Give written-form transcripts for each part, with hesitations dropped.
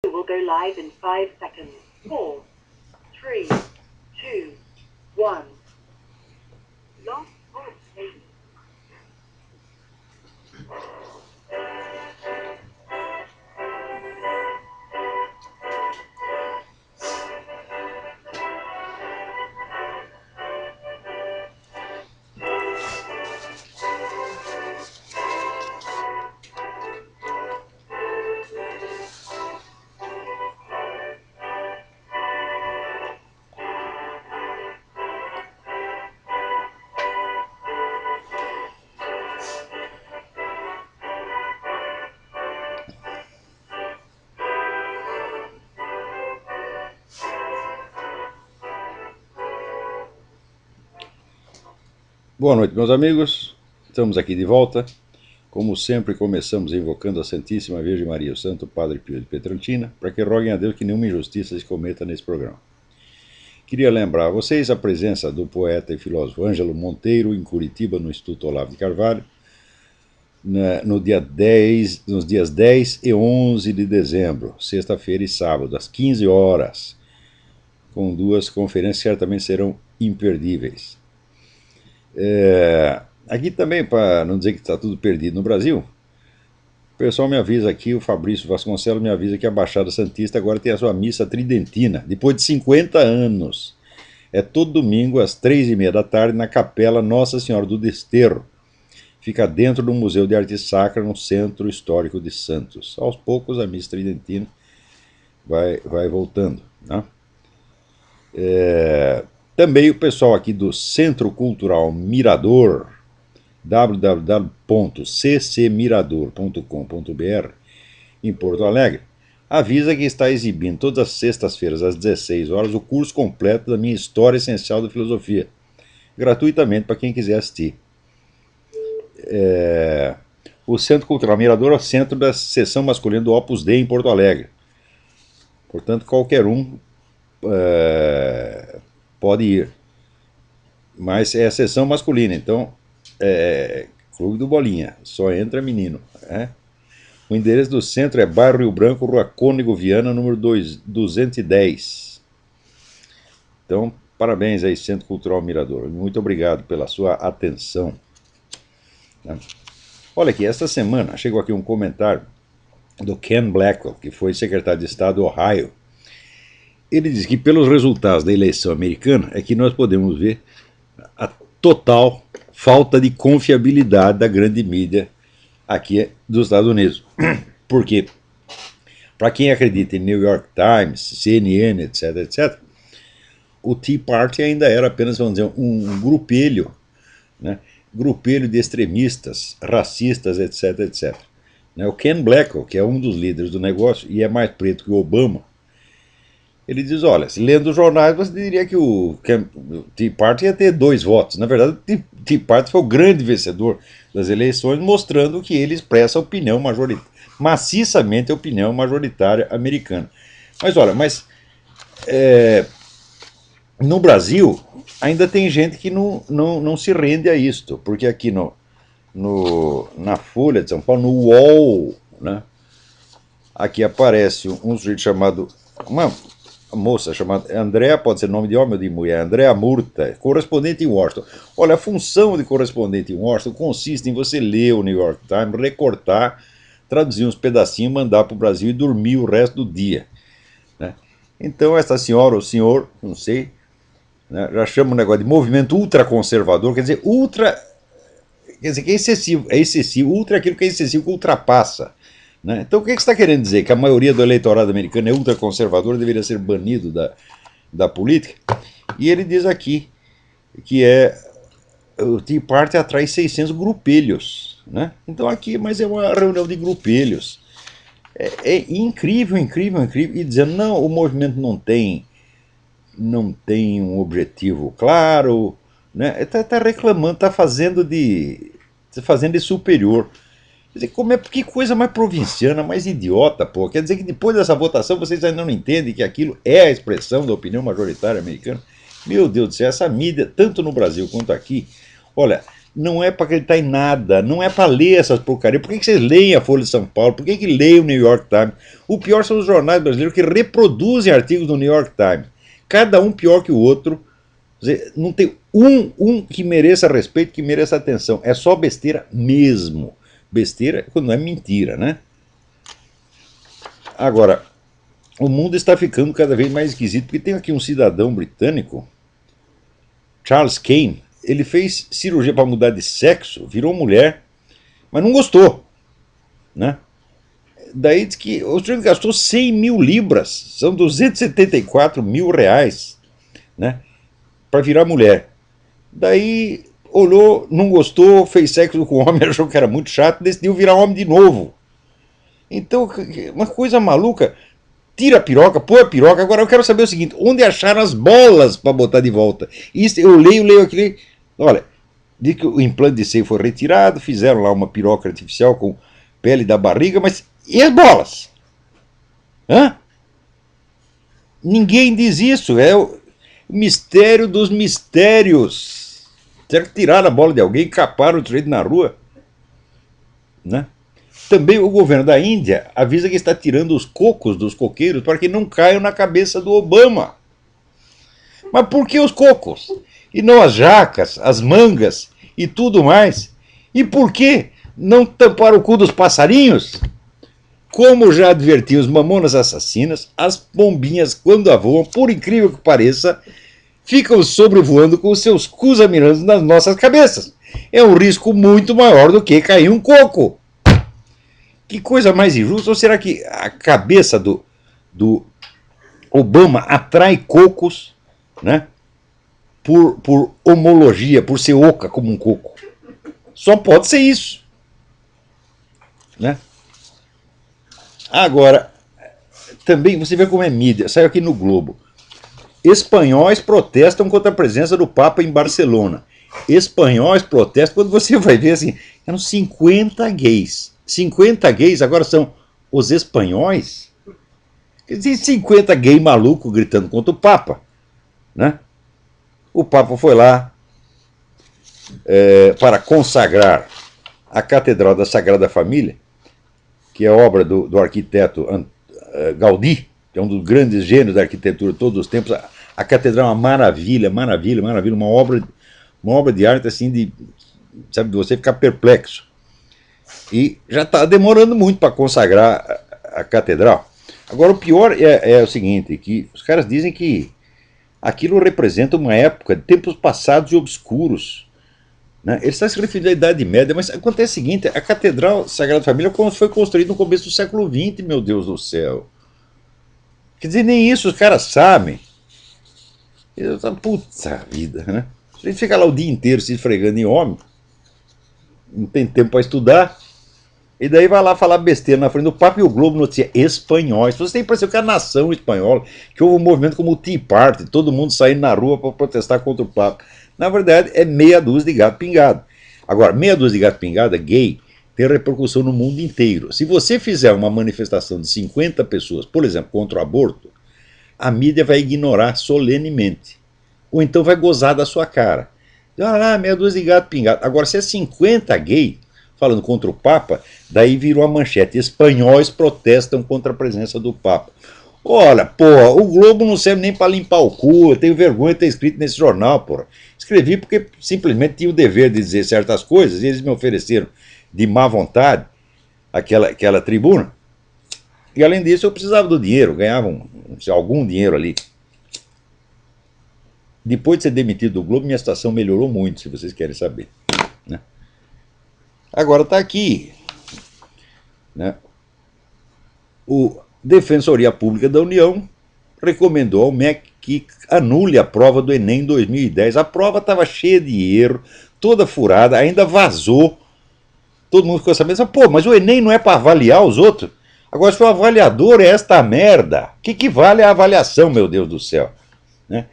Will go live in 5 seconds. 4, 3, 2, 1. Lost all station. Boa noite, meus amigos. Estamos aqui de volta. Como sempre, começamos invocando a Santíssima Virgem Maria, o Santo Padre Pio de Pietrelcina, para que roguem a Deus que nenhuma injustiça se cometa nesse programa. Queria lembrar a vocês a presença do poeta e filósofo Ângelo Monteiro em Curitiba, no Instituto Olavo de Carvalho, nos dias 10 e 11 de dezembro, sexta-feira e sábado, às 15 horas, com duas conferências que certamente serão imperdíveis. Aqui também, para não dizer que está tudo perdido no Brasil, o pessoal me avisa aqui, o Fabrício Vasconcelos me avisa que a Baixada Santista agora tem a sua missa tridentina, depois de 50 anos. É todo domingo às 3h30 da tarde na Capela Nossa Senhora do Desterro. Fica dentro do Museu de Arte Sacra, no Centro Histórico de Santos. Aos poucos a missa tridentina vai voltando, né? Também o pessoal aqui do Centro Cultural Mirador, www.ccmirador.com.br, em Porto Alegre, avisa que está exibindo todas as sextas-feiras às 16 horas o curso completo da minha História Essencial da Filosofia, gratuitamente para quem quiser assistir. O Centro Cultural Mirador é o centro da seção masculina do Opus Dei em Porto Alegre. Portanto, qualquer um pode ir. Mas é a seção masculina, então Clube do Bolinha, só entra menino. O endereço do centro é bairro Rio Branco, Rua Cônego Viana, número 210. Então, parabéns aí, Centro Cultural Mirador. Muito obrigado pela sua atenção. Olha aqui, esta semana chegou aqui um comentário do Ken Blackwell, que foi secretário de Estado do Ohio. Ele diz que pelos resultados da eleição americana é que nós podemos ver a total falta de confiabilidade da grande mídia aqui dos Estados Unidos. Porque, para quem acredita em New York Times, CNN, etc., o Tea Party ainda era apenas, vamos dizer, um grupelho, né? Grupelho de extremistas, racistas, etc. O Ken Blackwell, que é um dos líderes do negócio e é mais preto que o Obama, ele diz, olha, se lendo os jornais você diria que o Tea Party ia ter 2 votos. Na verdade, o Tea Party foi o grande vencedor das eleições, mostrando que ele expressa a opinião majoritária, maciçamente a opinião majoritária americana. Mas olha, no Brasil ainda tem gente que não se rende a isto, porque aqui na Folha de São Paulo, no UOL, né, aqui aparece um sujeito chamado, uma moça chamada Andréa, pode ser nome de homem ou de mulher, Andréa Murta, correspondente em Washington. Olha, a função de correspondente em Washington consiste em você ler o New York Times, recortar, traduzir uns pedacinhos, mandar para o Brasil e dormir o resto do dia, né? Então essa senhora ou senhor, não sei, né, já chama o negócio de movimento ultraconservador, quer dizer, que é excessivo, ultra é aquilo que é excessivo, que ultrapassa. Né? Então o que você está querendo dizer? Que a maioria do eleitorado americano é ultraconservador, deveria ser banido da política? E ele diz aqui que o Tea Party atrai 600 grupelhos. Né? Então aqui, mas é uma reunião de grupelhos. É incrível. E dizendo, não, o movimento não tem um objetivo claro, né? Está reclamando, está fazendo de superior. Quer dizer, que coisa mais provinciana, mais idiota, pô. Quer dizer que depois dessa votação vocês ainda não entendem que aquilo é a expressão da opinião majoritária americana? Meu Deus do céu, essa mídia, tanto no Brasil quanto aqui, olha, não é para acreditar em nada, não é para ler essas porcarias. Por que vocês leem a Folha de São Paulo? Por que leem o New York Times? O pior são os jornais brasileiros que reproduzem artigos do New York Times. Cada um pior que o outro. Não tem um que mereça respeito, que mereça atenção. É só besteira mesmo. Besteira quando não é mentira, né? Agora, o mundo está ficando cada vez mais esquisito, porque tem aqui um cidadão britânico, Charles Kane. Ele fez cirurgia para mudar de sexo, virou mulher, mas não gostou, né? Daí diz que o sujeito gastou 100 mil libras, são 274 mil reais, né? Para virar mulher. Daí olhou, não gostou, fez sexo com o homem, achou que era muito chato, decidiu virar homem de novo. Então, uma coisa maluca. Tira a piroca, põe a piroca. Agora eu quero saber o seguinte: onde acharam as bolas para botar de volta? Isso, eu leio aquilo. Olha, diz que o implante de seio foi retirado, fizeram lá uma piroca artificial com pele da barriga, mas e as bolas? Hã? Ninguém diz isso. É o mistério dos mistérios. Será que tiraram a bola de alguém e caparam o sujeito na rua? Né? Também o governo da Índia avisa que está tirando os cocos dos coqueiros para que não caiam na cabeça do Obama. Mas por que os cocos? E não as jacas, as mangas e tudo mais? E por que não tampar o cu dos passarinhos? Como já adverti os mamonas assassinas, as pombinhas, quando voam, por incrível que pareça, ficam sobrevoando com seus cus mirando nas nossas cabeças. É um risco muito maior do que cair um coco. Que coisa mais injusta? Ou será que a cabeça do Obama atrai cocos, né? Por homologia, por ser oca como um coco? Só pode ser isso, né? Agora, também você vê como é mídia. Saiu aqui no Globo. Espanhóis protestam contra a presença do Papa em Barcelona. Espanhóis protestam, quando você vai ver assim, eram 50 gays. 50 gays agora são os espanhóis? Tem 50 gays malucos gritando contra o Papa, né? O Papa foi lá para consagrar a Catedral da Sagrada Família, que é obra do arquiteto Gaudí, que é um dos grandes gênios da arquitetura de todos os tempos. A catedral é uma maravilha, maravilha, maravilha, uma obra de arte assim sabe, de você ficar perplexo. E já está demorando muito para consagrar a catedral. Agora, o pior é o seguinte, que os caras dizem que aquilo representa uma época de tempos passados e obscuros, né? Ele está se referindo à Idade Média, mas acontece o seguinte: a Catedral Sagrada Família foi construída no começo do século XX, meu Deus do céu. Quer dizer, nem isso os caras sabem. Puta vida, né? A gente fica lá o dia inteiro se esfregando em homem, não tem tempo para estudar, e daí vai lá falar besteira na frente do Papa. E o Globo noticia espanhóis. Você tem que parecer que é a nação espanhola, que houve um movimento como o Tea Party, todo mundo saindo na rua para protestar contra o Papa. Na verdade, é meia dúzia de gato pingado. Agora, meia dúzia de gato pingado, gay, tem repercussão no mundo inteiro. Se você fizer uma manifestação de 50 pessoas, por exemplo, contra o aborto, a mídia vai ignorar solenemente. Ou então vai gozar da sua cara. Meia dúzia de gato pingado. Agora, se é 50 gay falando contra o Papa, daí virou a manchete: espanhóis protestam contra a presença do Papa. Olha, porra, o Globo não serve nem para limpar o cu. Eu tenho vergonha de ter escrito nesse jornal, porra. Escrevi porque simplesmente tinha o dever de dizer certas coisas, e eles me ofereceram de má vontade aquela tribuna. E além disso, eu precisava do dinheiro, ganhava algum dinheiro ali. Depois de ser demitido do Globo, minha situação melhorou muito, se vocês querem saber, né? Agora está aqui, né? O Defensoria Pública da União recomendou ao MEC que anule a prova do Enem 2010. A prova estava cheia de erro, toda furada, ainda vazou. Todo mundo ficou sabendo, pô, mas o Enem não é para avaliar os outros? Agora, se o avaliador é esta merda, o que vale a avaliação, meu Deus do céu, né?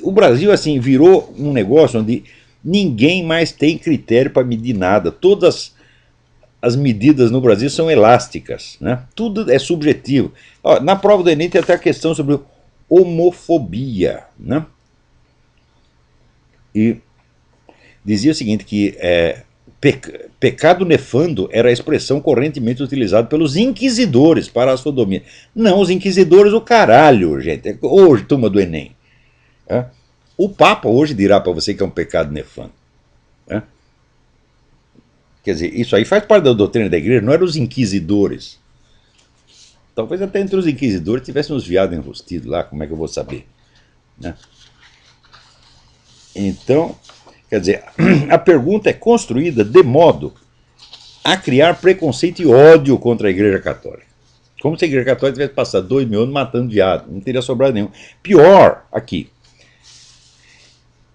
O Brasil, assim, virou um negócio onde ninguém mais tem critério para medir nada. Todas as medidas no Brasil são elásticas, né? Tudo é subjetivo. Na prova do Enem tem até a questão sobre homofobia, né? e dizia o seguinte, que pecado nefando era a expressão correntemente utilizada pelos inquisidores para a sodomia. Não, os inquisidores o caralho, gente. Hoje, turma do Enem. O Papa hoje dirá para você que é um pecado nefando. Quer dizer, isso aí faz parte da doutrina da igreja, não eram os inquisidores. Talvez até entre os inquisidores tivessem uns viados enrostidos lá, como é que eu vou saber? Né? Então, quer dizer, a pergunta é construída de modo a criar preconceito e ódio contra a Igreja Católica. Como se a Igreja Católica tivesse passado 2000 anos matando viado, não teria sobrado nenhum. Pior, aqui,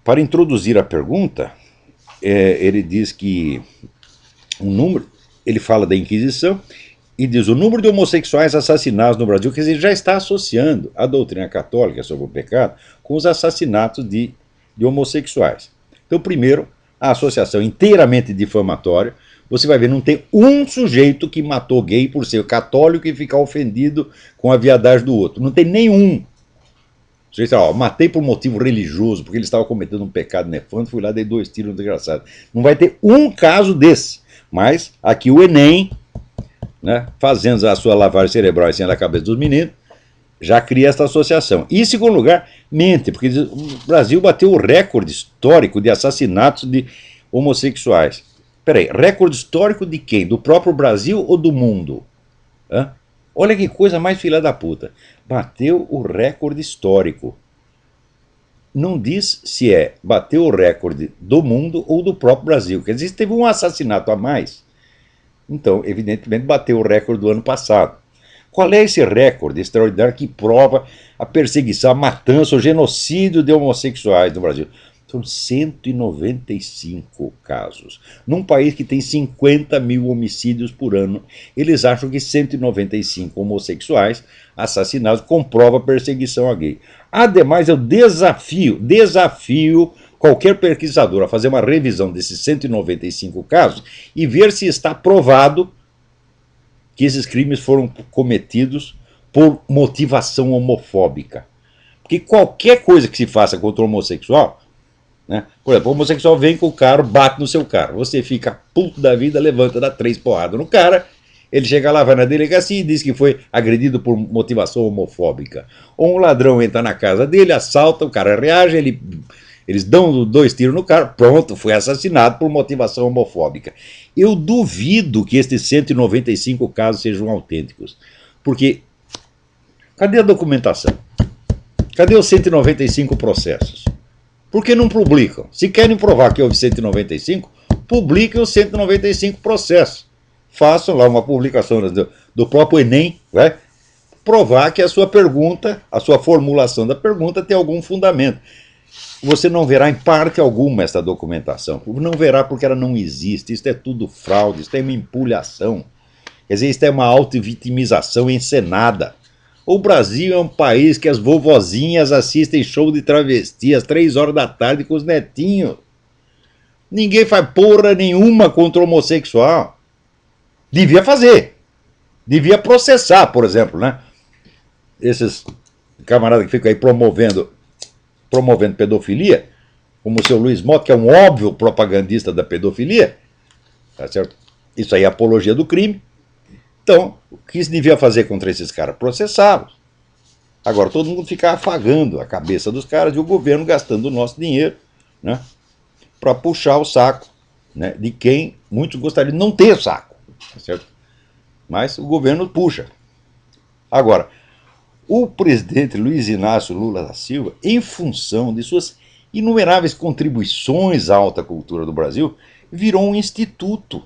para introduzir a pergunta, ele diz que um número, ele fala da Inquisição e diz o número de homossexuais assassinados no Brasil, quer dizer, ele já está associando a doutrina católica sobre o pecado com os assassinatos de homossexuais. Então, primeiro, a associação inteiramente difamatória. Você vai ver, não tem um sujeito que matou gay por ser católico e ficar ofendido com a viadagem do outro. Não tem nenhum. Você diz, matei por motivo religioso, porque ele estava cometendo um pecado nefando, fui lá, dei 2 tiros no desgraçado. Não vai ter um caso desse. Mas aqui o Enem, né, fazendo a sua lavagem cerebral em cima da cabeça dos meninos, já cria essa associação. E, em segundo lugar, mente, porque o Brasil bateu o recorde histórico de assassinatos de homossexuais. Peraí, recorde histórico de quem? Do próprio Brasil ou do mundo? Olha que coisa mais filha da puta. Bateu o recorde histórico. Não diz se bateu o recorde do mundo ou do próprio Brasil. Quer dizer, se teve um assassinato a mais, então, evidentemente, bateu o recorde do ano passado. Qual é esse recorde extraordinário que prova a perseguição, a matança, o genocídio de homossexuais no Brasil? São 195 casos. Num país que tem 50 mil homicídios por ano, eles acham que 195 homossexuais assassinados comprova a perseguição a gay. Ademais, eu desafio qualquer pesquisador a fazer uma revisão desses 195 casos e ver se está provado que esses crimes foram cometidos por motivação homofóbica. Porque qualquer coisa que se faça contra o homossexual, né? Por exemplo, o homossexual vem com o carro, bate no seu carro, você fica puto da vida, levanta, dá 3 porradas no cara, ele chega lá, vai na delegacia e diz que foi agredido por motivação homofóbica. Ou um ladrão entra na casa dele, assalta, o cara reage, eles dão 2 tiros no cara, pronto, foi assassinado por motivação homofóbica. Eu duvido que estes 195 casos sejam autênticos, porque cadê a documentação? Cadê os 195 processos? Por que não publicam? Se querem provar que houve 195, publiquem os 195 processos. Façam lá uma publicação do próprio Enem, né? Provar que a sua pergunta, a sua formulação da pergunta tem algum fundamento. Você não verá em parte alguma essa documentação. Não verá porque ela não existe. Isso é tudo fraude, isso é uma empulhação. Quer dizer, isso é uma auto-vitimização encenada. O Brasil é um país que as vovozinhas assistem show de travesti às 3 horas da tarde com os netinhos. Ninguém faz porra nenhuma contra o homossexual. Devia fazer. Devia processar, por exemplo, né? Esses camaradas que ficam aí promovendo pedofilia, como o seu Luiz Mota, que é um óbvio propagandista da pedofilia, tá certo? Isso aí é apologia do crime. Então, o que se devia fazer contra esses caras? Processá-los. Agora, todo mundo fica afagando a cabeça dos caras e o governo gastando o nosso dinheiro, né, para puxar o saco, né, de quem muitos gostariam de não ter saco, tá certo? Mas o governo puxa. Agora, o presidente Luiz Inácio Lula da Silva, em função de suas inumeráveis contribuições à alta cultura do Brasil, virou um instituto.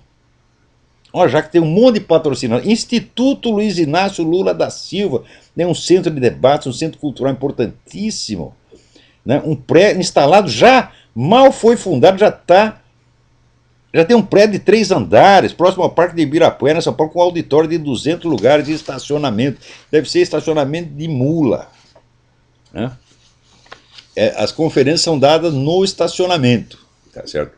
Já que tem um monte de patrocinadores, Instituto Luiz Inácio Lula da Silva, né, um centro de debates, um centro cultural importantíssimo, né, um prédio instalado, já mal foi fundado, já tem um prédio de 3 andares, próximo ao Parque de Ibirapuera, São Paulo, com um auditório de 200 lugares de estacionamento. Deve ser estacionamento de mula, né? As conferências são dadas no estacionamento, tá certo?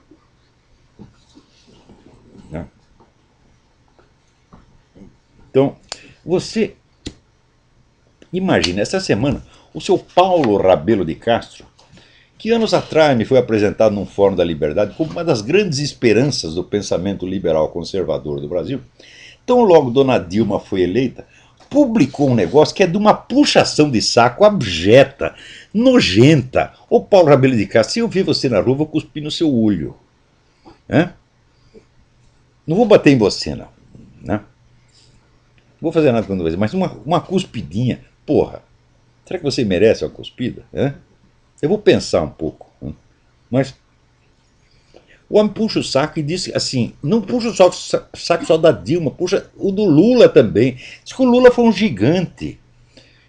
Então, você imagina, essa semana, o seu Paulo Rabelo de Castro, que anos atrás me foi apresentado num Fórum da Liberdade como uma das grandes esperanças do pensamento liberal conservador do Brasil. Então, logo Dona Dilma foi eleita, publicou um negócio que é de uma puxação de saco abjeta, nojenta. Ô Paulo Rabelo de Castro, se eu ver você na rua, eu vou cuspir no seu olho. Não vou bater em você, não. Não vou fazer nada quando você, mas uma cuspidinha, porra. Será que você merece uma cuspida? Eu vou pensar um pouco. Mas o homem puxa o saco e diz assim, não puxa o saco só da Dilma, puxa o do Lula também. Diz que o Lula foi um gigante.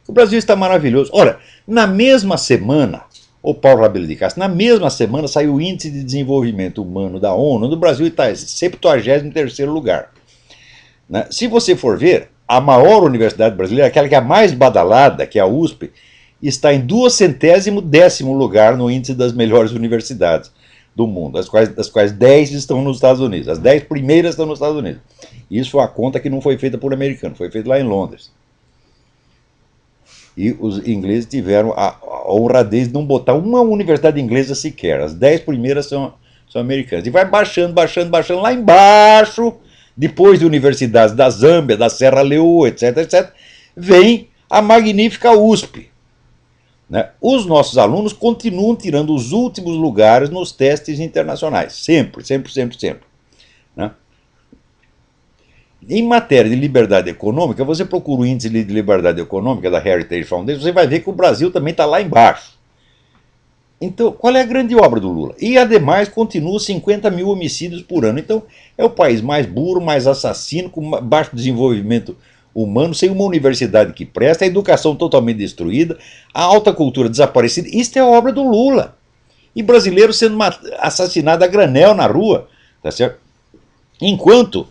O Brasil está maravilhoso. Ora, na mesma semana, o Paulo Rabelo de Castro, na mesma semana saiu o Índice de Desenvolvimento Humano da ONU, no Brasil está em 73º lugar. Se você for ver, a maior universidade brasileira, aquela que é a mais badalada, que é a USP, está em 210º lugar no índice das melhores universidades do mundo, das quais 10 estão nos Estados Unidos. As 10 primeiras estão nos Estados Unidos. Isso foi uma conta que não foi feita por americano, foi feita lá em Londres. E os ingleses tiveram a honradez de não botar uma universidade inglesa sequer. As 10 primeiras são americanas. E vai baixando, baixando, baixando. Lá embaixo, depois de universidades da Zâmbia, da Serra Leoa, etc., etc., vem a magnífica USP. Os nossos alunos continuam tirando os últimos lugares nos testes internacionais. Sempre, sempre, sempre, sempre. Em matéria de liberdade econômica, você procura o índice de liberdade econômica da Heritage Foundation, você vai ver que o Brasil também está lá embaixo. Então, qual é a grande obra do Lula? E, ademais, continua 50 mil homicídios por ano. Então, é o país mais burro, mais assassino, com baixo desenvolvimento humano, sem uma universidade que presta, a educação totalmente destruída, a alta cultura desaparecida. Isso é a obra do Lula. E brasileiro sendo assassinado a granel na rua. Tá certo? Enquanto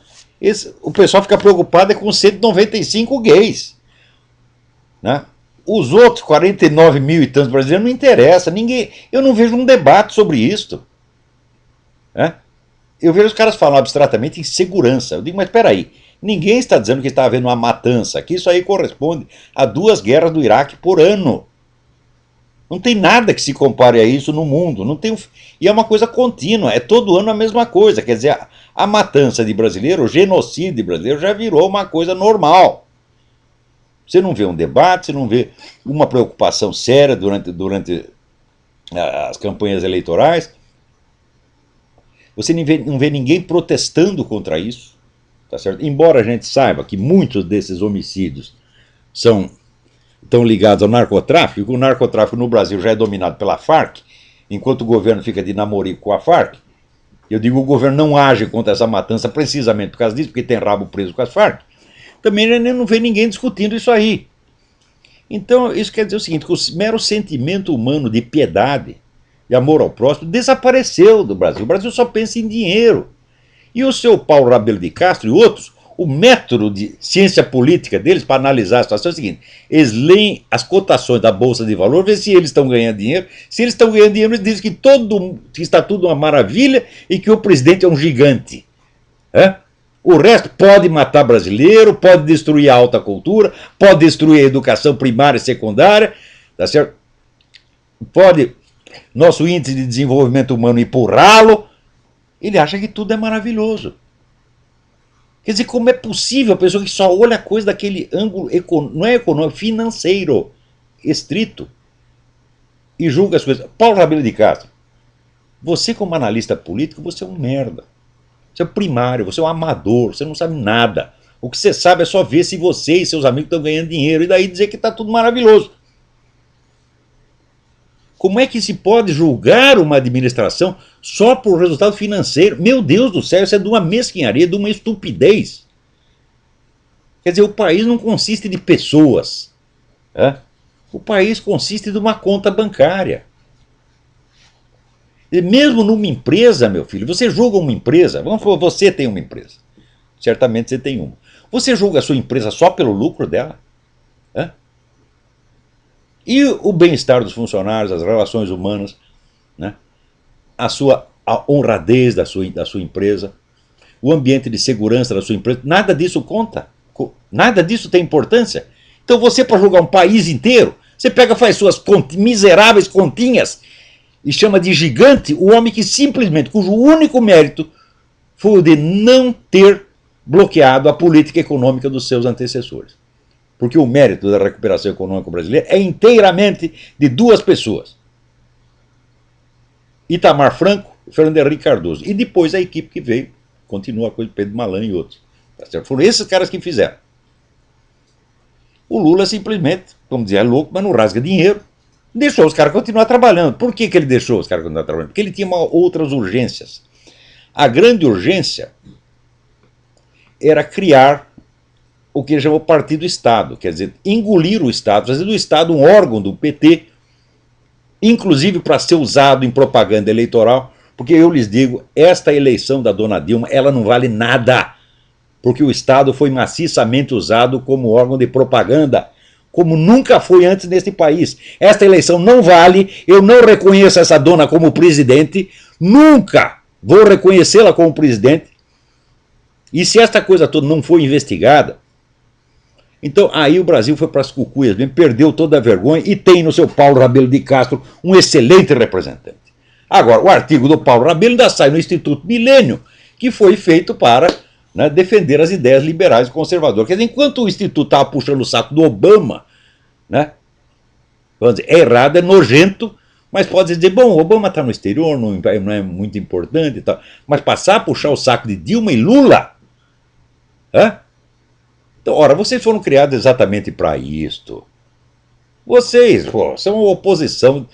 o pessoal fica preocupado com 195 gays. Os outros 49 mil e tantos brasileiros não interessa. Eu não vejo um debate sobre isso. Eu vejo os caras falando abstratamente em segurança. Eu digo, mas espera aí. Ninguém está dizendo que está havendo uma matança, que isso aí corresponde a 2 guerras do Iraque por ano. Não tem nada que se compare a isso no mundo. Não tem, e é uma coisa contínua, é todo ano a mesma coisa. Quer dizer, a matança de brasileiro, o genocídio de brasileiro já virou uma coisa normal. Você não vê um debate, você não vê uma preocupação séria durante as campanhas eleitorais. Você não vê ninguém protestando contra isso. Tá certo? Embora a gente saiba que muitos desses homicídios estão ligados ao narcotráfico, o narcotráfico no Brasil já é dominado pela Farc, enquanto o governo fica de namorico com a Farc. Eu digo que o governo não age contra essa matança precisamente por causa disso, porque tem rabo preso com as Farc. Também não vê ninguém discutindo isso aí. Então, isso quer dizer o seguinte, que o mero sentimento humano de piedade e amor ao próximo desapareceu do Brasil. O Brasil só pensa em dinheiro. E o seu Paulo Rabelo de Castro e outros, o método de ciência política deles para analisar a situação é o seguinte: eles leem as cotações da Bolsa de Valores, vê se eles estão ganhando dinheiro. Se eles estão ganhando dinheiro, eles dizem que está tudo uma maravilha e que o presidente é um gigante. O resto pode matar brasileiro, pode destruir a alta cultura, pode destruir a educação primária e secundária, tá certo? Pode nosso índice de desenvolvimento humano empurrá-lo. Ele acha que tudo é maravilhoso. Quer dizer, como é possível a pessoa que só olha a coisa daquele ângulo, não é econômico, financeiro, estrito, e julga as coisas. Paulo Rabelo de Castro, você como analista político, você é um merda. Você é primário, você é um amador, você não sabe nada. O que você sabe é só ver se você e seus amigos estão ganhando dinheiro, e daí dizer que está tudo maravilhoso. Como é que se pode julgar uma administração só por resultado financeiro? Meu Deus do céu, isso é de uma mesquinharia, de uma estupidez. Quer dizer, o país não consiste de pessoas. O país consiste de uma conta bancária. E mesmo numa empresa, meu filho, você julga uma empresa, vamos falar, você tem uma empresa. Certamente você tem uma. Você julga a sua empresa só pelo lucro dela? E o bem-estar dos funcionários, as relações humanas, a honradez da sua empresa, o ambiente de segurança da sua empresa, nada disso conta. Nada disso tem importância. Então você, para julgar um país inteiro, você pega, faz suas miseráveis continhas E chama de gigante o homem que simplesmente, cujo único mérito foi o de não ter bloqueado a política econômica dos seus antecessores. Porque o mérito da recuperação econômica brasileira é inteiramente de duas pessoas: Itamar Franco e Fernando Henrique Cardoso. E depois a equipe que veio, continua com Pedro Malan e outros. Tá certo? Foram esses caras que fizeram. O Lula simplesmente, vamos dizer, é louco, mas não rasga dinheiro, deixou os caras continuar trabalhando. Por que ele deixou os caras continuar trabalhando? Porque ele tinha outras urgências. A grande urgência era criar o que ele chamou Partido-Estado, quer dizer, engolir o Estado, fazer do Estado um órgão do PT, inclusive para ser usado em propaganda eleitoral, porque eu lhes digo, esta eleição da dona Dilma, ela não vale nada, porque o Estado foi maciçamente usado como órgão de propaganda, como nunca foi antes neste país. Esta eleição não vale, eu não reconheço essa dona como presidente, nunca vou reconhecê-la como presidente, e se esta coisa toda não foi investigada, então aí o Brasil foi para as cucuias, perdeu toda a vergonha e tem no seu Paulo Rabelo de Castro um excelente representante. Agora, o artigo do Paulo Rabelo ainda sai no Instituto Milênio, que foi feito para, né, defender as ideias liberais e conservadoras. Quer dizer, enquanto o Instituto estava puxando o saco do Obama, né, vamos dizer, é errado, é nojento, mas pode dizer, bom, o Obama está no exterior, não é muito importante e tal, mas passar a puxar o saco de Dilma e Lula, então, ora, vocês foram criados exatamente para isto. Vocês, pô, são uma oposição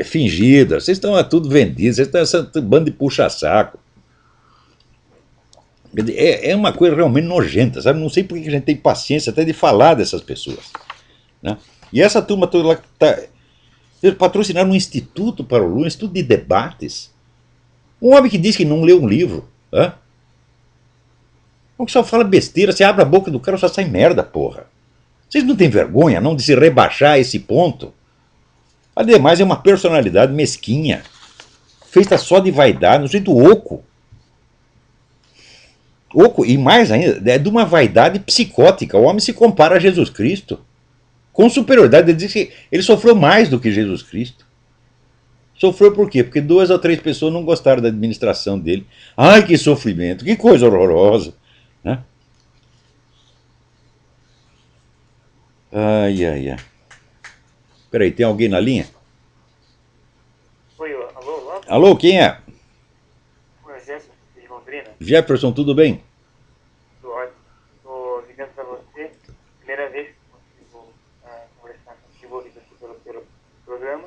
fingida, vocês estão tudo vendidos, vocês estão um bando de puxa-saco. É uma coisa realmente nojenta, sabe? Não sei por que a gente tem paciência até de falar dessas pessoas, né? E essa turma toda lá que está. Eles patrocinaram um instituto para o Lula, um instituto de debates. Um homem que diz que não leu um livro, né? O que só fala besteira, você abre a boca do cara, só sai merda, porra. Vocês não têm vergonha, não, de se rebaixar a esse ponto? Ademais, é uma personalidade mesquinha, feita só de vaidade, no jeito oco. Oco, e mais ainda, é de uma vaidade psicótica. O homem se compara a Jesus Cristo. Com superioridade, ele diz que ele sofreu mais do que Jesus Cristo. Sofreu por quê? Porque 2 ou 3 pessoas não gostaram da administração dele. Ai, que sofrimento, que coisa horrorosa. Né? Ai, ai, ai. Peraí, tem alguém na linha? Oi, alô? Alô, quem é? Oi, Jefferson de Londrina. Jefferson, tudo bem? Tudo ótimo. Estou ligando para você. Primeira vez que consigo conversar contigo aqui pelo programa.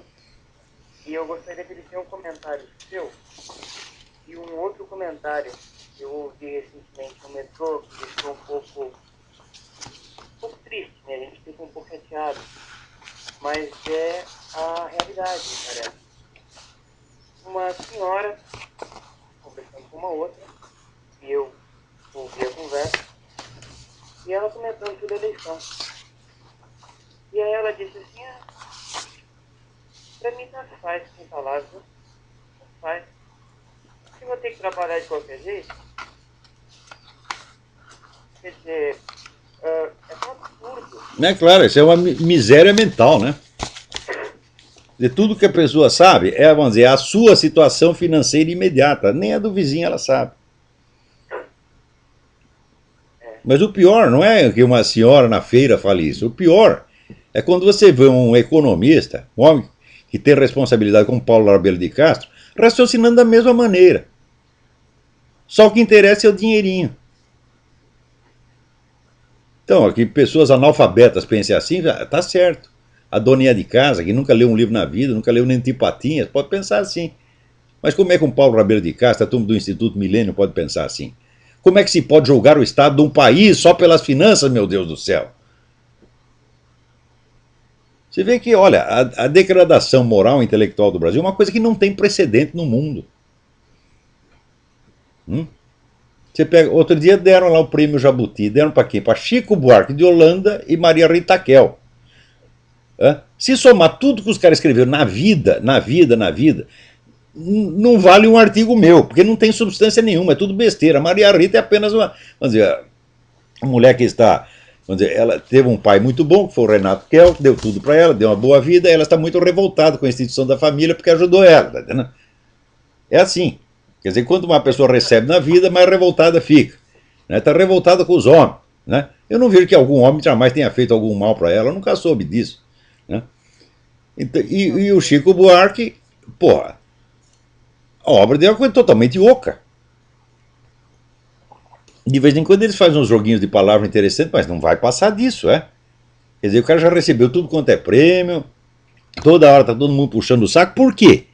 E eu gostaria de ter um comentário seu e um outro comentário que eu ouvi recentemente no metrô, que deixou um pouco triste, né? A gente fica um pouco chateado. Mas é a realidade, parece. Uma senhora conversando com uma outra, e eu ouvi a conversa, e ela comentando sobre a eleição. E aí ela disse assim, pra mim tanto faz, sem palavras, tanto faz. Se eu vou ter que trabalhar de qualquer jeito, quer dizer, é tão absurdo. É claro, isso é uma miséria mental, né? De tudo que a pessoa sabe é, vamos dizer, a sua situação financeira imediata, nem a do vizinho ela sabe. Mas o pior não é que uma senhora na feira fale isso, o pior é quando você vê um economista, um homem que tem responsabilidade como Paulo Rabelo de Castro, raciocinando da mesma maneira. Só o que interessa é o dinheirinho. Então, que pessoas analfabetas pensem assim, tá certo. A doninha de casa, que nunca leu um livro na vida, nunca leu nem Patinhas, pode pensar assim. Mas como é que um Paulo Rabelo de Castro, a turma do Instituto Milênio, pode pensar assim? Como é que se pode julgar o Estado de um país só pelas finanças, meu Deus do céu? Você vê que, olha, a degradação moral e intelectual do Brasil é uma coisa que não tem precedente no mundo. Você pega, outro dia deram lá o prêmio Jabuti, deram para quem? Para Chico Buarque de Holanda e Maria Rita Kel. Se somar tudo que os caras escreveram na vida, não vale um artigo meu, porque não tem substância nenhuma, é tudo besteira. Maria Rita é apenas uma, vamos dizer, uma mulher que está Vamos dizer, ela teve um pai muito bom, que foi o Renato Kell, que deu tudo para ela, deu uma boa vida, e ela está muito revoltada com a instituição da família porque ajudou ela, tá entendendo? É assim. Quer dizer, quanto uma pessoa recebe na vida, mais revoltada fica. Está revoltada com os homens. Né? Eu não vejo que algum homem jamais tenha feito algum mal para ela, eu nunca soube disso. Né? Então, e o Chico Buarque, porra, a obra dele é uma coisa totalmente oca. De vez em quando eles fazem uns joguinhos de palavra interessantes, mas não vai passar disso, é? Quer dizer, o cara já recebeu tudo quanto é prêmio, toda hora tá todo mundo puxando o saco, por quê?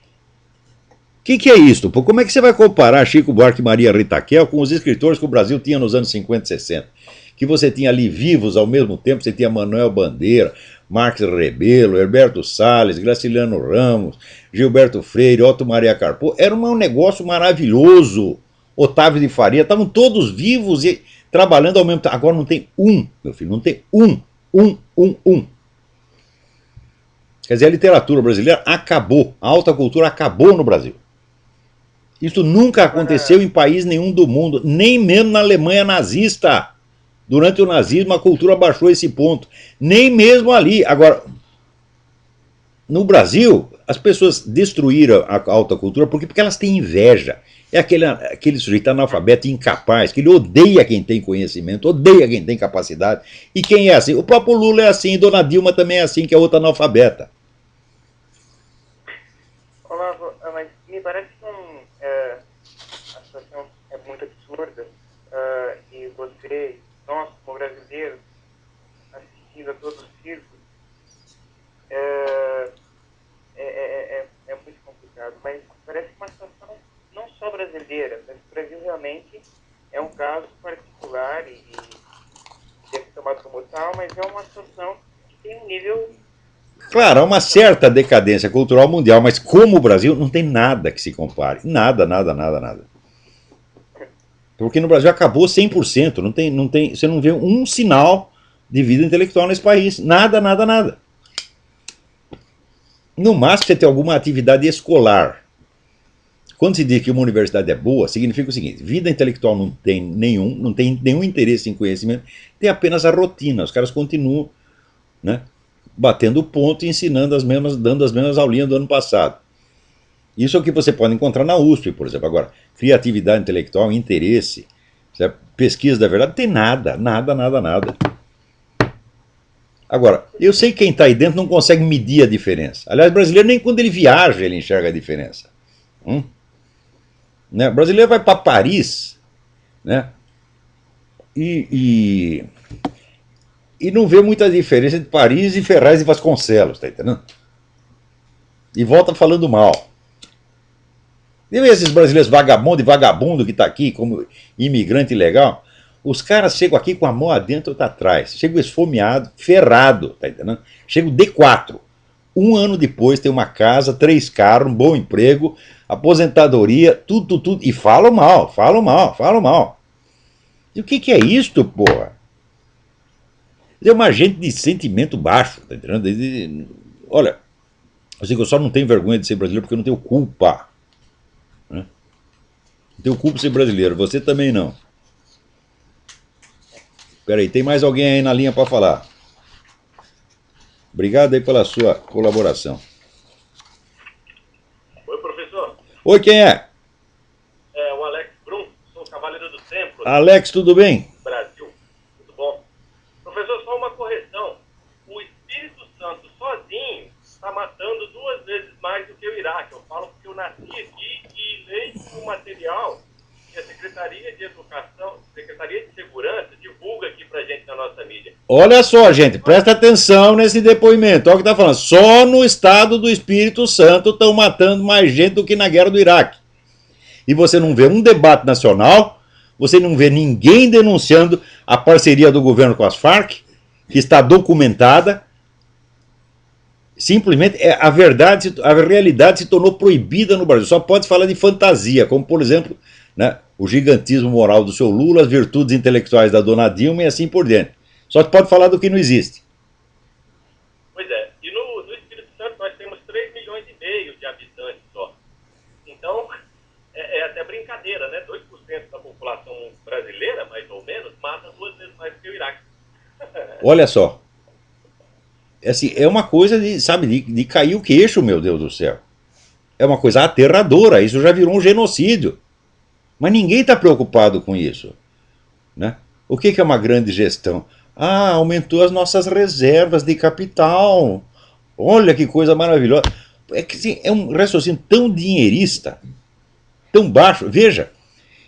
O que é isso? Pô, como é que você vai comparar Chico Buarque e Maria Rita Kell com os escritores que o Brasil tinha nos anos 50 e 60? Que você tinha ali vivos ao mesmo tempo, você tinha Manuel Bandeira, Marques Rebelo, Herberto Salles, Graciliano Ramos, Gilberto Freire, Otto Maria Carpo. Era um negócio maravilhoso. Otávio de Faria, estavam todos vivos e trabalhando ao mesmo tempo. Agora não tem um, meu filho, não tem um. Quer dizer, a literatura brasileira acabou, a alta cultura acabou no Brasil. Isso nunca aconteceu em país nenhum do mundo, nem mesmo na Alemanha nazista. Durante o nazismo a cultura baixou esse ponto. Nem mesmo ali. Agora, no Brasil, as pessoas destruíram a alta cultura porque elas têm inveja. É aquele sujeito analfabeto incapaz, que ele odeia quem tem conhecimento, odeia quem tem capacidade. E quem é assim? O próprio Lula é assim, Dona Dilma também é assim, que é outra analfabeta. Olavo, mas me parece que a situação é muito absurda e você, nós como brasileiros, assistindo a todo o circo, é muito complicado, mas parece uma situação não só brasileira, mas o Brasil realmente é um caso particular e deve ser tomado como tal, mas é uma situação que tem um nível... Claro, há uma certa decadência cultural mundial, mas como o Brasil, não tem nada que se compare. Nada. Porque no Brasil acabou 100%, não tem, você não vê um sinal de vida intelectual nesse país. Nada. No máximo você tem alguma atividade escolar. Quando se diz que uma universidade é boa, significa o seguinte: vida intelectual não tem nenhum interesse em conhecimento, tem apenas a rotina. Os caras continuam, né, batendo ponto e ensinando dando as mesmas aulinhas do ano passado. Isso é o que você pode encontrar na USP, por exemplo. Agora, criatividade intelectual, interesse, certo? Pesquisa da verdade, não tem nada. Agora, eu sei que quem está aí dentro não consegue medir a diferença. Aliás, o brasileiro nem quando ele viaja ele enxerga a diferença. Né? O brasileiro vai para Paris, né? E não vê muita diferença entre Paris e Ferraz e Vasconcelos, tá entendendo? E volta falando mal. E esses brasileiros vagabundo que tá aqui como imigrante ilegal, os caras chegam aqui com a mão adentro ou tá atrás. Chegam esfomeado, ferrado, tá entendendo? Chegam D4. Um ano depois tem uma casa, 3 carros, um bom emprego, aposentadoria, tudo. E falam mal. E o que é isto, porra? É uma gente de sentimento baixo, tá entendendo? Olha, eu sei que eu só não tenho vergonha de ser brasileiro porque eu não tenho culpa. Né? Não tenho culpa de ser brasileiro, você também não. Peraí, tem mais alguém aí na linha para falar? Obrigado aí pela sua colaboração. Oi, professor. Oi, quem é? É o Alex Brum, sou cavaleiro do templo. Alex, tudo bem? Brasil. Tudo bom? Professor, só uma correção. O Espírito Santo sozinho está matando 2 vezes mais do que o Iraque. Eu falo porque eu nasci aqui e leio o material que a Secretaria de Educação, Secretaria de Segurança divulga aqui pra gente na nossa mídia. Olha só, gente, presta atenção nesse depoimento. Olha o que está falando. Só no estado do Espírito Santo estão matando mais gente do que na guerra do Iraque. E você não vê um debate nacional, você não vê ninguém denunciando a parceria do governo com as Farc, que está documentada. Simplesmente a realidade se tornou proibida no Brasil. Só pode falar de fantasia, como por exemplo, né, o gigantismo moral do seu Lula, as virtudes intelectuais da Dona Dilma e assim por diante. Só pode falar do que não existe. Pois é, e no Espírito Santo nós temos 3,5 milhões de habitantes só. Então, é até brincadeira, né? 2% da população brasileira, mais ou menos, mata 2 vezes mais que o Iraque. Olha só. Assim, é uma coisa de, sabe, de cair o queixo, meu Deus do céu. É uma coisa aterradora, isso já virou um genocídio. Mas ninguém está preocupado com isso. Né? O que é uma grande gestão? Ah, aumentou as nossas reservas de capital. Olha que coisa maravilhosa. É que assim, é um raciocínio tão dinheirista, tão baixo. Veja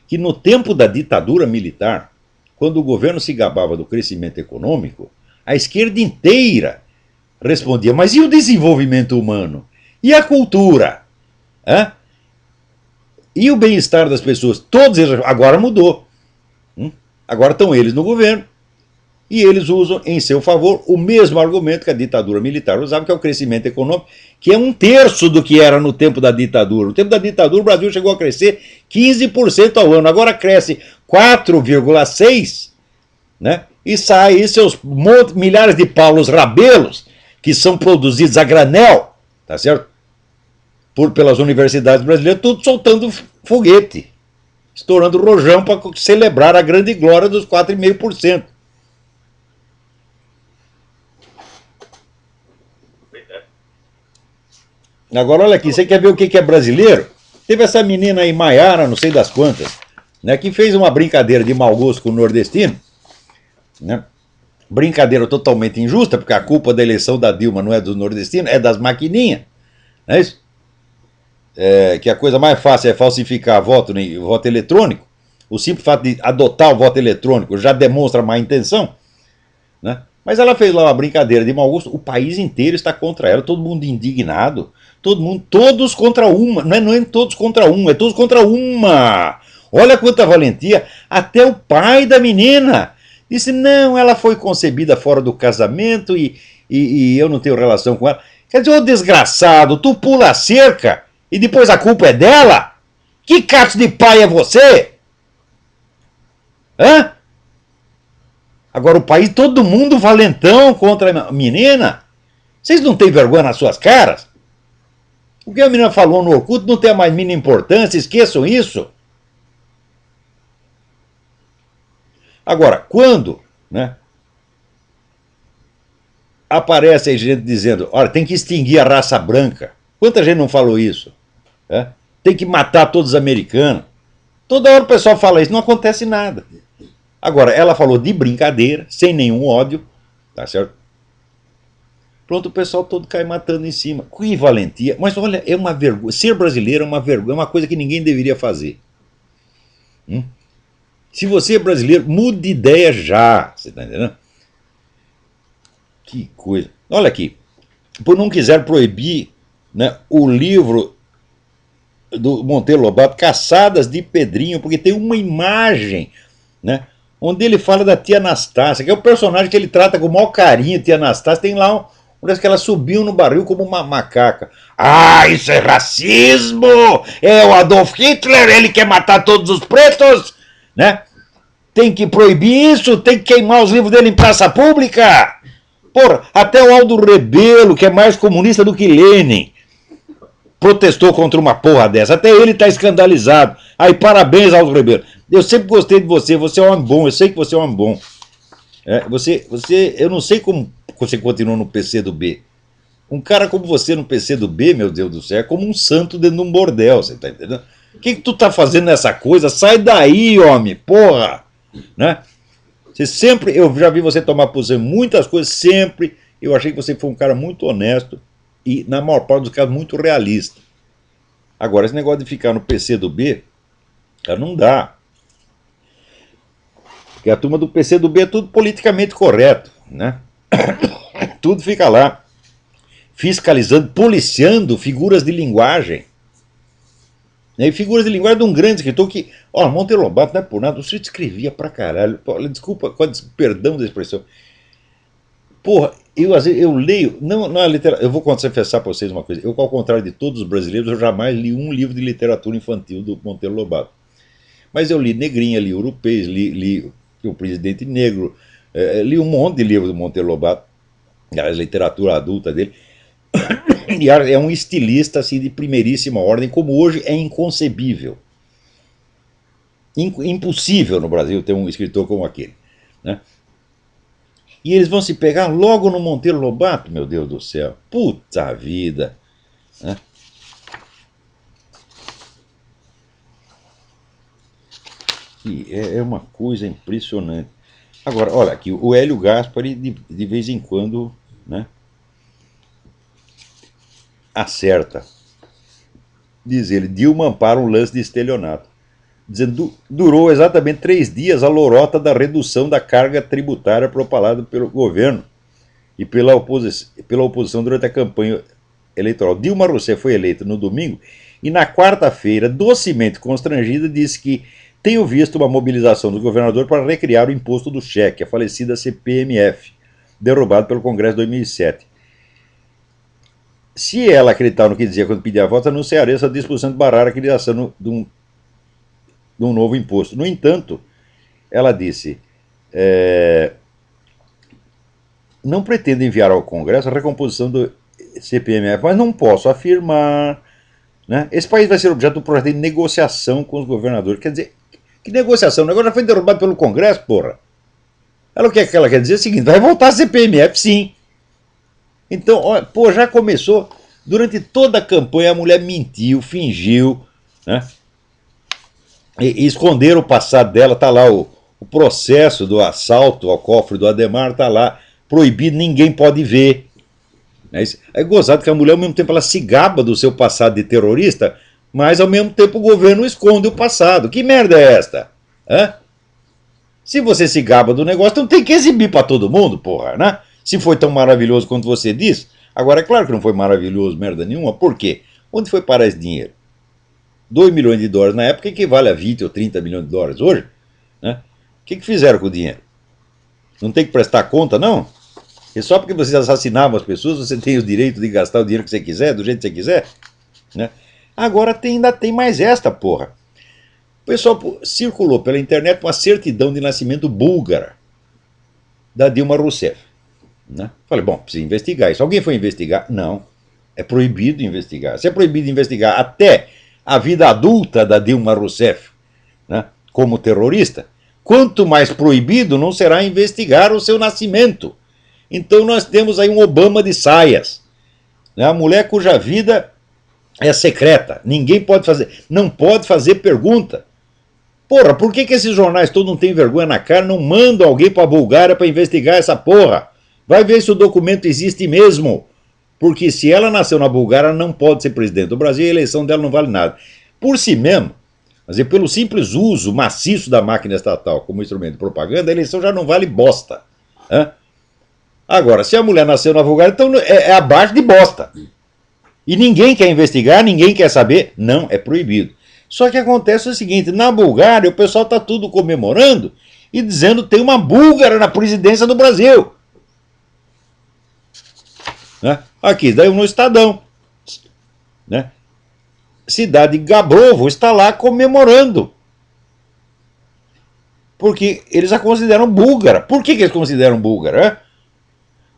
que no tempo da ditadura militar, quando o governo se gabava do crescimento econômico, a esquerda inteira respondia, mas e o desenvolvimento humano? E a cultura? Hã? E o bem-estar das pessoas? Todos eles, agora mudou. Agora estão eles no governo e eles usam em seu favor o mesmo argumento que a ditadura militar usava, que é o crescimento econômico, que é 1/3 do que era no tempo da ditadura. No tempo da ditadura o Brasil chegou a crescer 15% ao ano, agora cresce 4,6%, né? E sai seus milhares de Paulos Rabelos, que são produzidos a granel, tá certo? Pelas universidades brasileiras, tudo soltando foguete, estourando rojão para celebrar a grande glória dos 4,5%. Agora olha aqui, você quer ver o que é brasileiro? Teve essa menina aí, Maiara, não sei das quantas, né, que fez uma brincadeira de mau gosto com o nordestino, né? Brincadeira totalmente injusta, porque a culpa da eleição da Dilma não é dos nordestinos, é das maquininhas, não é isso? Que a coisa mais fácil é falsificar voto eletrônico. O simples fato de adotar o voto eletrônico já demonstra má intenção, né? Mas ela fez lá uma brincadeira de mau gosto, o país inteiro está contra ela, todo mundo indignado, todos contra uma, não é todos contra um, é todos contra uma. Olha quanta valentia, até o pai da menina disse, não, ela foi concebida fora do casamento e eu não tenho relação com ela. Quer dizer, ô desgraçado, tu pula a cerca e depois a culpa é dela? Que cacho de pai é você? Hã? Agora o país, todo mundo valentão contra a menina. Vocês não têm vergonha nas suas caras? O que a menina falou no Orkut não tem a mais mínima importância, esqueçam isso. Agora, quando, né, aparece aí gente dizendo, olha, tem que extinguir a raça branca. Quanta gente não falou isso? É? Tem que matar todos os americanos. Toda hora o pessoal fala isso, não acontece nada. Agora, ela falou de brincadeira, sem nenhum ódio, tá certo? Pronto, o pessoal todo cai matando em cima. Que valentia. Mas olha, é uma vergonha. Ser brasileiro é uma vergonha, é uma coisa que ninguém deveria fazer. Se você é brasileiro, mude de ideia já. Você está entendendo? Que coisa. Olha aqui. Por não quiser proibir, né, o livro do Monteiro Lobato, Caçadas de Pedrinho, porque tem uma imagem, né, onde ele fala da tia Anastácia, que é o personagem que ele trata com o maior carinho, tia Anastácia. Tem lá parece que ela subiu no barril como uma macaca. Ah, isso é racismo! É o Adolf Hitler, ele quer matar todos os pretos, né? Tem que proibir isso, tem que queimar os livros dele em praça pública. Porra, até o Aldo Rebelo, que é mais comunista do que Lenin, protestou contra uma porra dessa. Até ele está escandalizado. Aí, parabéns, Aldo Rebelo. Eu sempre gostei de você, você é um homem bom, eu sei que você é um homem bom. Eu não sei como você continua no PCdoB. Um cara como você no PCdoB, meu Deus do céu, é como um santo dentro de um bordel, você tá entendendo? O que tu tá fazendo nessa coisa? Sai daí, homem, porra! Né? Você sempre, eu já vi você tomar posição em muitas coisas, sempre eu achei que você foi um cara muito honesto e, na maior parte dos casos, muito realista. Agora, esse negócio de ficar no PCdoB, não dá. Porque a turma do PCdoB é tudo politicamente correto, né? Tudo fica lá, fiscalizando, policiando figuras de linguagem. E figuras de linguagem de um grande escritor que, ó, Monteiro Lobato não é por nada, o sujeito escrevia pra caralho. Desculpa, perdão da expressão. Porra, eu leio, não é literatura, eu vou confessar pra vocês uma coisa, eu, ao contrário de todos os brasileiros, eu jamais li um livro de literatura infantil do Monteiro Lobato. Mas eu li Negrinha, li Europeus, li O Presidente Negro, li um monte de livros do Monteiro Lobato, a literatura adulta dele. E é um estilista assim, de primeiríssima ordem, como hoje é inconcebível. Impossível no Brasil ter um escritor como aquele, né? E eles vão se pegar logo no Monteiro Lobato, meu Deus do céu. Puta vida. Né? E é uma coisa impressionante. Agora, olha aqui, o Hélio Gaspari de vez em quando, né, acerta. Diz ele, Dilma ampara um lance de estelionato. Dizendo, durou exatamente 3 dias a lorota da redução da carga tributária propalada pelo governo e pela oposição durante a campanha eleitoral. Dilma Rousseff foi eleita no domingo e na quarta-feira, docemente constrangida, disse que tenho visto uma mobilização do governador para recriar o imposto do cheque, a falecida CPMF, derrubado pelo Congresso em 2007. Se ela acreditar no que dizia quando pedia a voto, anunciaria essa discussão de barrar a criação de um novo imposto. No entanto, ela disse, não pretendo enviar ao Congresso a recomposição do CPMF, mas não posso afirmar. Né? Esse país vai ser objeto de um projeto de negociação com os governadores. Quer dizer, que negociação? O negócio já foi derrubado pelo Congresso, porra. O que ela quer dizer é o seguinte, vai voltar a CPMF, sim. Então, pô, já começou, durante toda a campanha a mulher mentiu, fingiu, né? E esconderam o passado dela, tá lá o processo do assalto ao cofre do Adhemar, tá lá, proibido, ninguém pode ver. É gozado que a mulher ao mesmo tempo ela se gaba do seu passado de terrorista, mas ao mesmo tempo o governo esconde o passado. Que merda é esta? Hã? Se você se gaba do negócio, então tem que exibir para todo mundo, porra, né? Se foi tão maravilhoso quanto você diz. Agora, é claro que não foi maravilhoso merda nenhuma. Por quê? Onde foi parar esse dinheiro? 2 milhões de dólares na época equivale a 20 ou 30 milhões de dólares hoje. Né? O que fizeram com o dinheiro? Não tem que prestar conta, não? E só porque vocês assassinavam as pessoas, você tem o direito de gastar o dinheiro que você quiser, do jeito que você quiser? Né? Agora ainda tem mais esta, porra. O pessoal circulou pela internet uma certidão de nascimento búlgara da Dilma Rousseff. Né? Falei, bom, precisa investigar isso. Alguém foi investigar? Não. É proibido investigar. Se é proibido investigar até a vida adulta da Dilma Rousseff, né, como terrorista, quanto mais proibido não será investigar o seu nascimento. Então nós temos aí um Obama de saias. Né, a mulher cuja vida é secreta. Ninguém pode fazer, não pode fazer pergunta. Porra, por que esses jornais todos não têm vergonha na cara, não mandam alguém para a Bulgária para investigar essa porra? Vai ver se o documento existe mesmo. Porque se ela nasceu na Bulgária, ela não pode ser presidente do Brasil e a eleição dela não vale nada. Por si mesmo, mas pelo simples uso maciço da máquina estatal como instrumento de propaganda, a eleição já não vale bosta. Hã? Agora, se a mulher nasceu na Bulgária, então é abaixo de bosta. E ninguém quer investigar, ninguém quer saber. Não, é proibido. Só que acontece o seguinte, na Bulgária o pessoal está tudo comemorando e dizendo que tem uma búlgara na presidência do Brasil. Né? Aqui, daí no Estadão. Né? Cidade Gabrovo está lá comemorando. Porque eles a consideram búlgara. Por que eles consideram búlgara?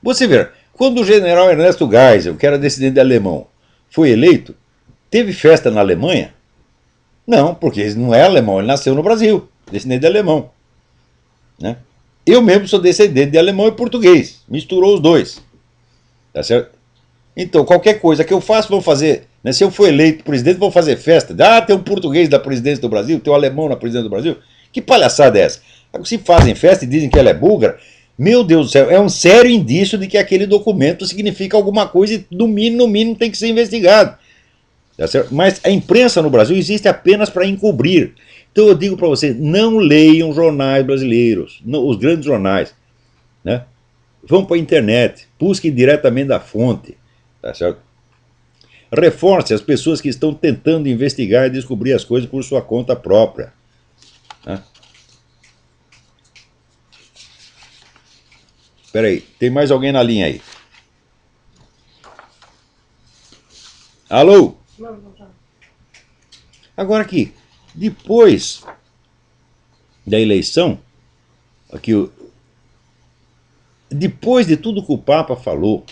Você vê, quando o general Ernesto Geisel, que era descendente alemão, foi eleito, teve festa na Alemanha? Não, porque ele não é alemão, ele nasceu no Brasil, descendente de alemão. Né? Eu mesmo sou descendente de alemão e português, misturou os dois. Tá certo? Então, qualquer coisa que eu faça, vão fazer. Né? Se eu for eleito presidente, vão fazer festa. Tem um português da presidência do Brasil, tem um alemão na presidência do Brasil. Que palhaçada é essa? Se fazem festa e dizem que ela é búlgara, meu Deus do céu, é um sério indício de que aquele documento significa alguma coisa e, no mínimo, tem que ser investigado. Tá certo? Mas a imprensa no Brasil existe apenas para encobrir. Então eu digo para vocês, não leiam jornais brasileiros, os grandes jornais. Né? Vão para a internet, busquem diretamente da fonte. Tá certo? Reforce as pessoas que estão tentando investigar e descobrir as coisas por sua conta própria. Né? Espera aí, tem mais alguém na linha aí? Alô? Agora aqui, depois da eleição, aqui, depois de tudo que o Papa falou,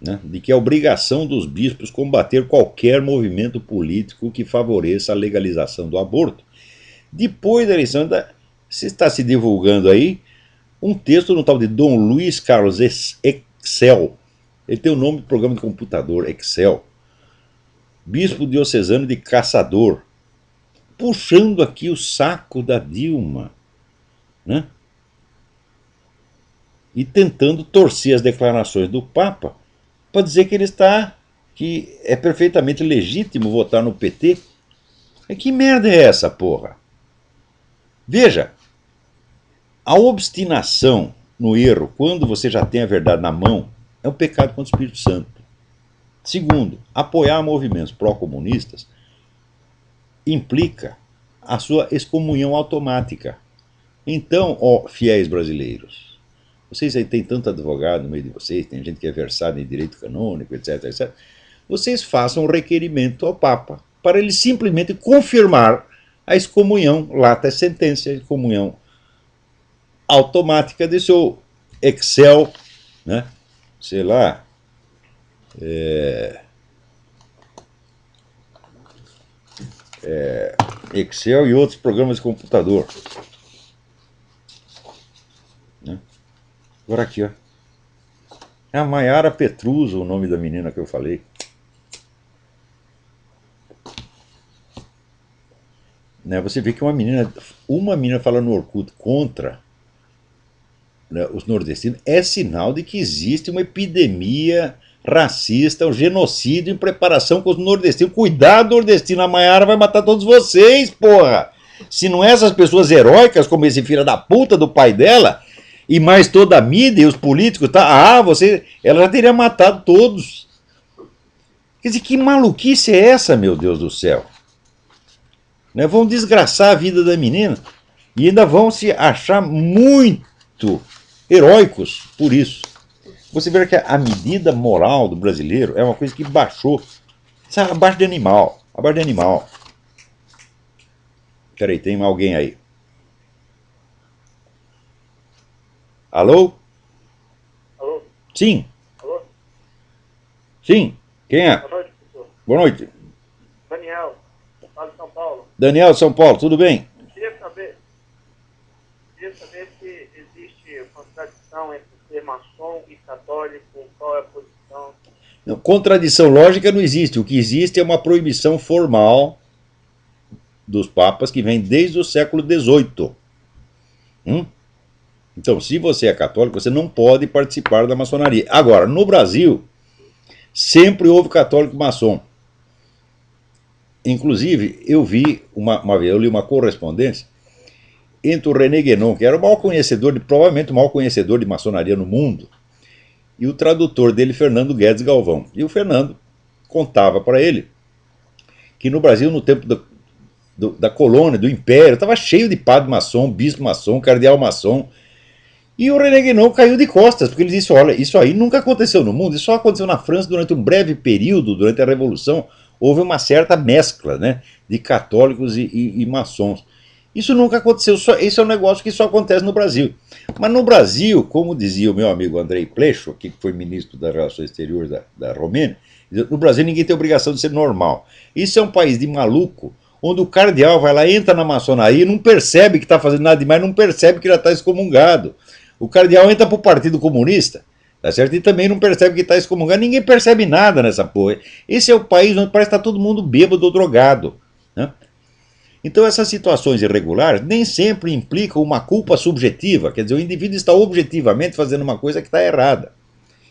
né, de que é obrigação dos bispos combater qualquer movimento político que favoreça a legalização do aborto, depois da eleição, se está se divulgando aí um texto no tal de Dom Luiz Carlos Excel. Ele tem o nome do programa de computador, Excel. Bispo diocesano de Caçador, puxando aqui o saco da Dilma, né? E tentando torcer as declarações do Papa para dizer que é perfeitamente legítimo votar no PT. Que merda é essa, porra? Veja, a obstinação no erro, quando você já tem a verdade na mão, é um pecado contra o Espírito Santo. Segundo, apoiar movimentos pró-comunistas implica a sua excomunhão automática. Então, ó fiéis brasileiros, vocês aí têm tanto advogado no meio de vocês, tem gente que é versada em direito canônico, etc, etc. Vocês façam um requerimento ao Papa para ele simplesmente confirmar a excomunhão, lata sentença, a excomunhão automática de seu Excel, né? Sei lá, Excel e outros programas de computador. Né? Agora aqui, ó. É a Maiara Petruso, o nome da menina que eu falei. Né, você vê que uma menina fala no Orkut contra, né, os nordestinos, é sinal de que existe uma epidemia racista, um genocídio em preparação com os nordestinos. Cuidado, nordestino, a Maiara vai matar todos vocês, porra! Se não é essas pessoas heróicas, como esse filho da puta do pai dela, e mais toda a mídia e os políticos, tá? Ela já teria matado todos. Quer dizer, que maluquice é essa, meu Deus do céu? Né, vão desgraçar a vida da menina e ainda vão se achar muito heróicos por isso. Você vê que a medida moral do brasileiro é uma coisa que baixou, sabe, abaixo de animal, abaixo de animal. Peraí, tem alguém aí? Alô? Alô? Sim. Alô? Sim. Quem é? Boa noite, professor. Boa noite. Daniel, falo de São Paulo. Daniel de São Paulo, tudo bem? Queria saber se existe contradição entre ser maçom e católico, qual é a posição? Não, contradição lógica não existe. O que existe é uma proibição formal dos papas que vem desde o século XVIII. Então, se você é católico, você não pode participar da maçonaria. Agora, no Brasil, sempre houve católico maçom. Inclusive, eu vi eu li uma correspondência entre o René Guénon, que era o maior conhecedor, provavelmente o maior conhecedor de maçonaria no mundo, e o tradutor dele, Fernando Guedes Galvão. E o Fernando contava para ele que no Brasil, no tempo da colônia, do império, estava cheio de padre maçom, bispo maçom, cardeal maçom. E o René Guénon caiu de costas, porque ele disse, olha, isso aí nunca aconteceu no mundo, isso só aconteceu na França durante um breve período, durante a Revolução. Houve uma certa mescla, né, de católicos e maçons. Isso nunca aconteceu, esse é um negócio que só acontece no Brasil. Mas no Brasil, como dizia o meu amigo Andrei Plecho, que foi ministro das Relações Exteriores da Romênia, no Brasil ninguém tem obrigação de ser normal. Isso é um país de maluco, onde o cardeal vai lá, entra na maçonaria e não percebe que está fazendo nada demais, não percebe que já está excomungado. O cardeal entra para o Partido Comunista, tá certo? E também não percebe que está excomungado. Ninguém percebe nada nessa porra. Esse é o país onde parece que está todo mundo bêbado ou drogado, né? Então essas situações irregulares nem sempre implicam uma culpa subjetiva. Quer dizer, o indivíduo está objetivamente fazendo uma coisa que está errada.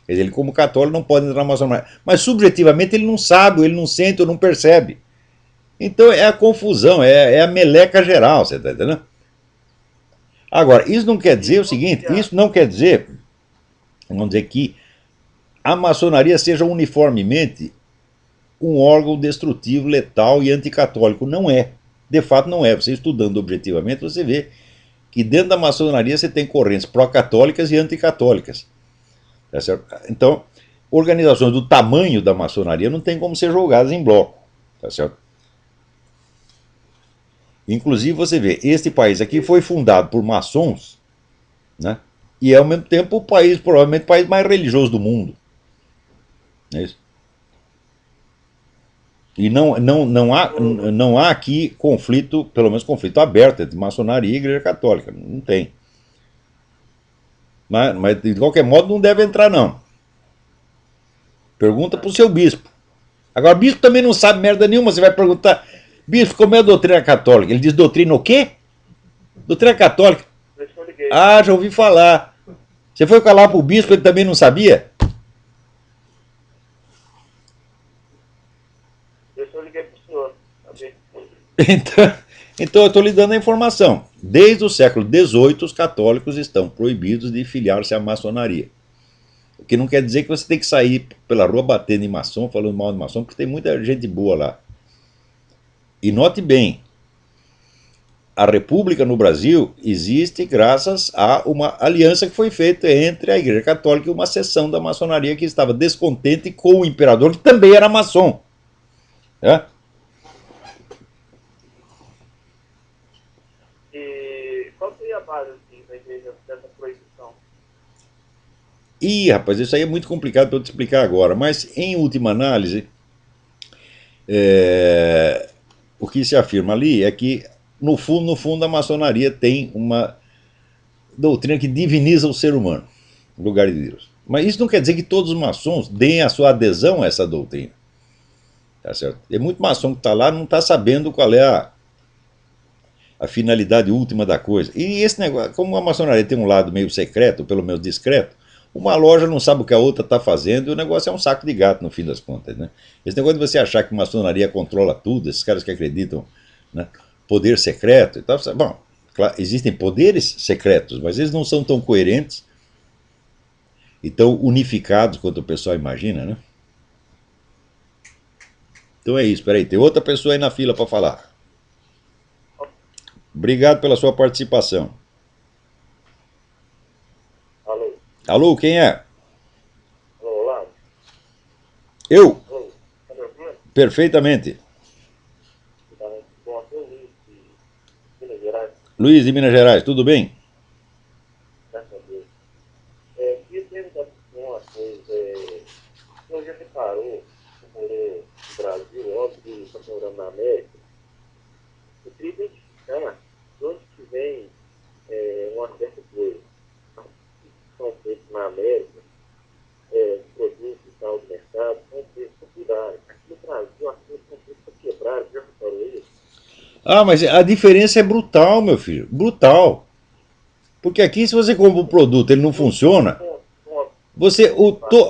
Quer dizer, ele como católico não pode entrar na maçonaria. Mas subjetivamente ele não sabe, ou ele não sente, ou não percebe. Então é a confusão, é a meleca geral, você está entendendo? Agora, isso não quer dizer o seguinte, isso não quer dizer, vamos dizer, que a maçonaria seja uniformemente um órgão destrutivo, letal e anticatólico. Não é. De fato, não é. Você estudando objetivamente, você vê que dentro da maçonaria você tem correntes pró-católicas e anticatólicas. Tá certo? Então, organizações do tamanho da maçonaria não tem como ser julgadas em bloco. Tá certo? Inclusive, você vê, este país aqui foi fundado por maçons, né? E é ao mesmo tempo o país, provavelmente o país mais religioso do mundo. Não é isso? E não há aqui conflito, pelo menos conflito aberto entre maçonaria e igreja católica. Não tem. Mas de qualquer modo não deve entrar, não. Pergunta pro seu bispo. Agora, o bispo também não sabe merda nenhuma. Você vai perguntar, bispo, como é a doutrina católica? Ele diz doutrina o quê? Doutrina católica. Por isso que eu liguei. Ah, já ouvi falar. Você foi falar pro bispo, ele também não sabia? Por isso eu liguei pro senhor. Saber. Então eu estou lhe dando a informação. Desde o século XVIII, os católicos estão proibidos de filiar-se à maçonaria. O que não quer dizer que você tem que sair pela rua batendo em maçom, falando mal de maçom, porque tem muita gente boa lá. E note bem, a República no Brasil existe graças a uma aliança que foi feita entre a Igreja Católica e uma seção da maçonaria que estava descontente com o imperador, que também era maçom. É? E qual seria a base assim, da igreja dessa proibição? Ih, rapaz, isso aí é muito complicado para eu te explicar agora, mas em última análise, o que se afirma ali é que, no fundo, a maçonaria tem uma doutrina que diviniza o ser humano, no lugar de Deus. Mas isso não quer dizer que todos os maçons deem a sua adesão a essa doutrina. Tá certo? Tem muito maçom que está lá e não está sabendo qual é a finalidade última da coisa. E esse negócio, como a maçonaria tem um lado meio secreto, pelo menos discreto, uma loja não sabe o que a outra está fazendo e o negócio é um saco de gato no fim das contas, né? Esse negócio de você achar que a maçonaria controla tudo, esses caras que acreditam, né, poder secreto e tal. Bom, claro, existem poderes secretos, mas eles não são tão coerentes e tão unificados quanto o pessoal imagina, né? Então é isso, peraí, tem outra pessoa aí na fila para falar. Obrigado pela sua participação. Alô? Alô, quem é? Alô, olá? Eu? Alô? Tá me ouvindo? Perfeitamente. Bom, aqui é o Luiz de Minas Gerais, Luiz de Minas Gerais, tudo bem? graças a Deus. Queria perguntar para o senhor uma coisa. O senhor já reparou, que morou no Brasil, óbvio, que está morando na América, eu queria identificar de onde que vem uma certa coisa. Que são feitos na América, produtos e tal do mercado, são feitos para cuidar. Aqui no Brasil, as coisas são feitas para quebrar, já reparou isso? Ah, mas a diferença é brutal, meu filho, brutal. Porque aqui, se você compra um produto ele não funciona,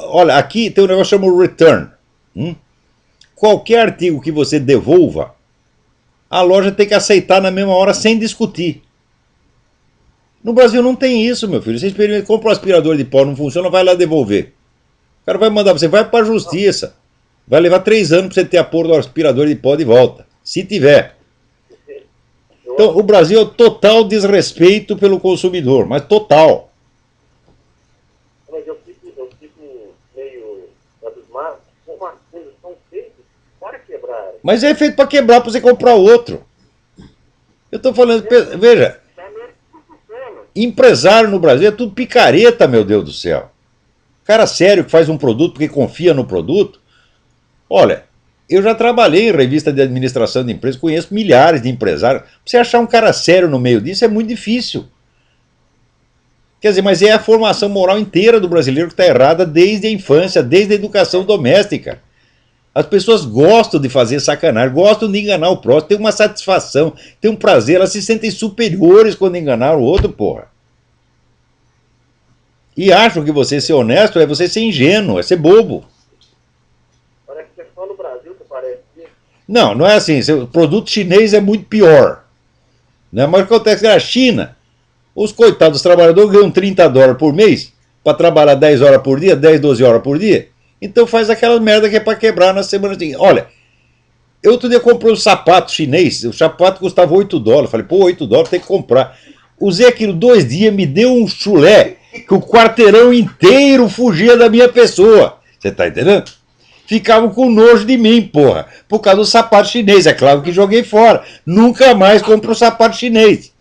olha, aqui tem um negócio chamado return. Qualquer artigo que você devolva, a loja tem que aceitar na mesma hora sem discutir. No Brasil não tem isso, meu filho. Você experimenta, compra um aspirador de pó, não funciona, vai lá devolver. O cara vai mandar você, vai para a justiça. Vai levar 3 anos para você ter a porra do aspirador de pó de volta. Se tiver. Então, o Brasil é o total desrespeito pelo consumidor, mas total. Mas eu fico meio abismado como as coisas são feitas para quebrar. Mas é feito para quebrar, para você comprar outro. Eu estou falando, veja, empresário no Brasil é tudo picareta, meu Deus do céu. Cara sério que faz um produto porque confia no produto. Olha, eu já trabalhei em revista de administração de empresas, conheço milhares de empresários. Pra você achar um cara sério no meio disso é muito difícil. Quer dizer, mas é a formação moral inteira do brasileiro que está errada desde a infância, desde a educação doméstica. As pessoas gostam de fazer sacanagem, gostam de enganar o próximo, tem uma satisfação, tem um prazer, elas se sentem superiores quando enganaram o outro, porra. E acham que você ser honesto é você ser ingênuo, é ser bobo. Parece que é só no Brasil que parece isso. Não, não é assim, o produto chinês é muito pior. Né? Mas o que acontece na China, os coitados trabalhadores ganham $30 por mês para trabalhar 10 horas por dia, 10, 12 horas por dia. Então faz aquela merda que é para quebrar na semana seguinte. Olha, eu outro dia comprei um sapato chinês, o sapato custava $8. Falei, pô, $8 tem que comprar. Usei aquilo 2 dias, me deu um chulé que o quarteirão inteiro fugia da minha pessoa. Você tá entendendo? Ficavam com nojo de mim, porra, por causa do sapato chinês. É claro que joguei fora. Nunca mais compro um sapato chinês.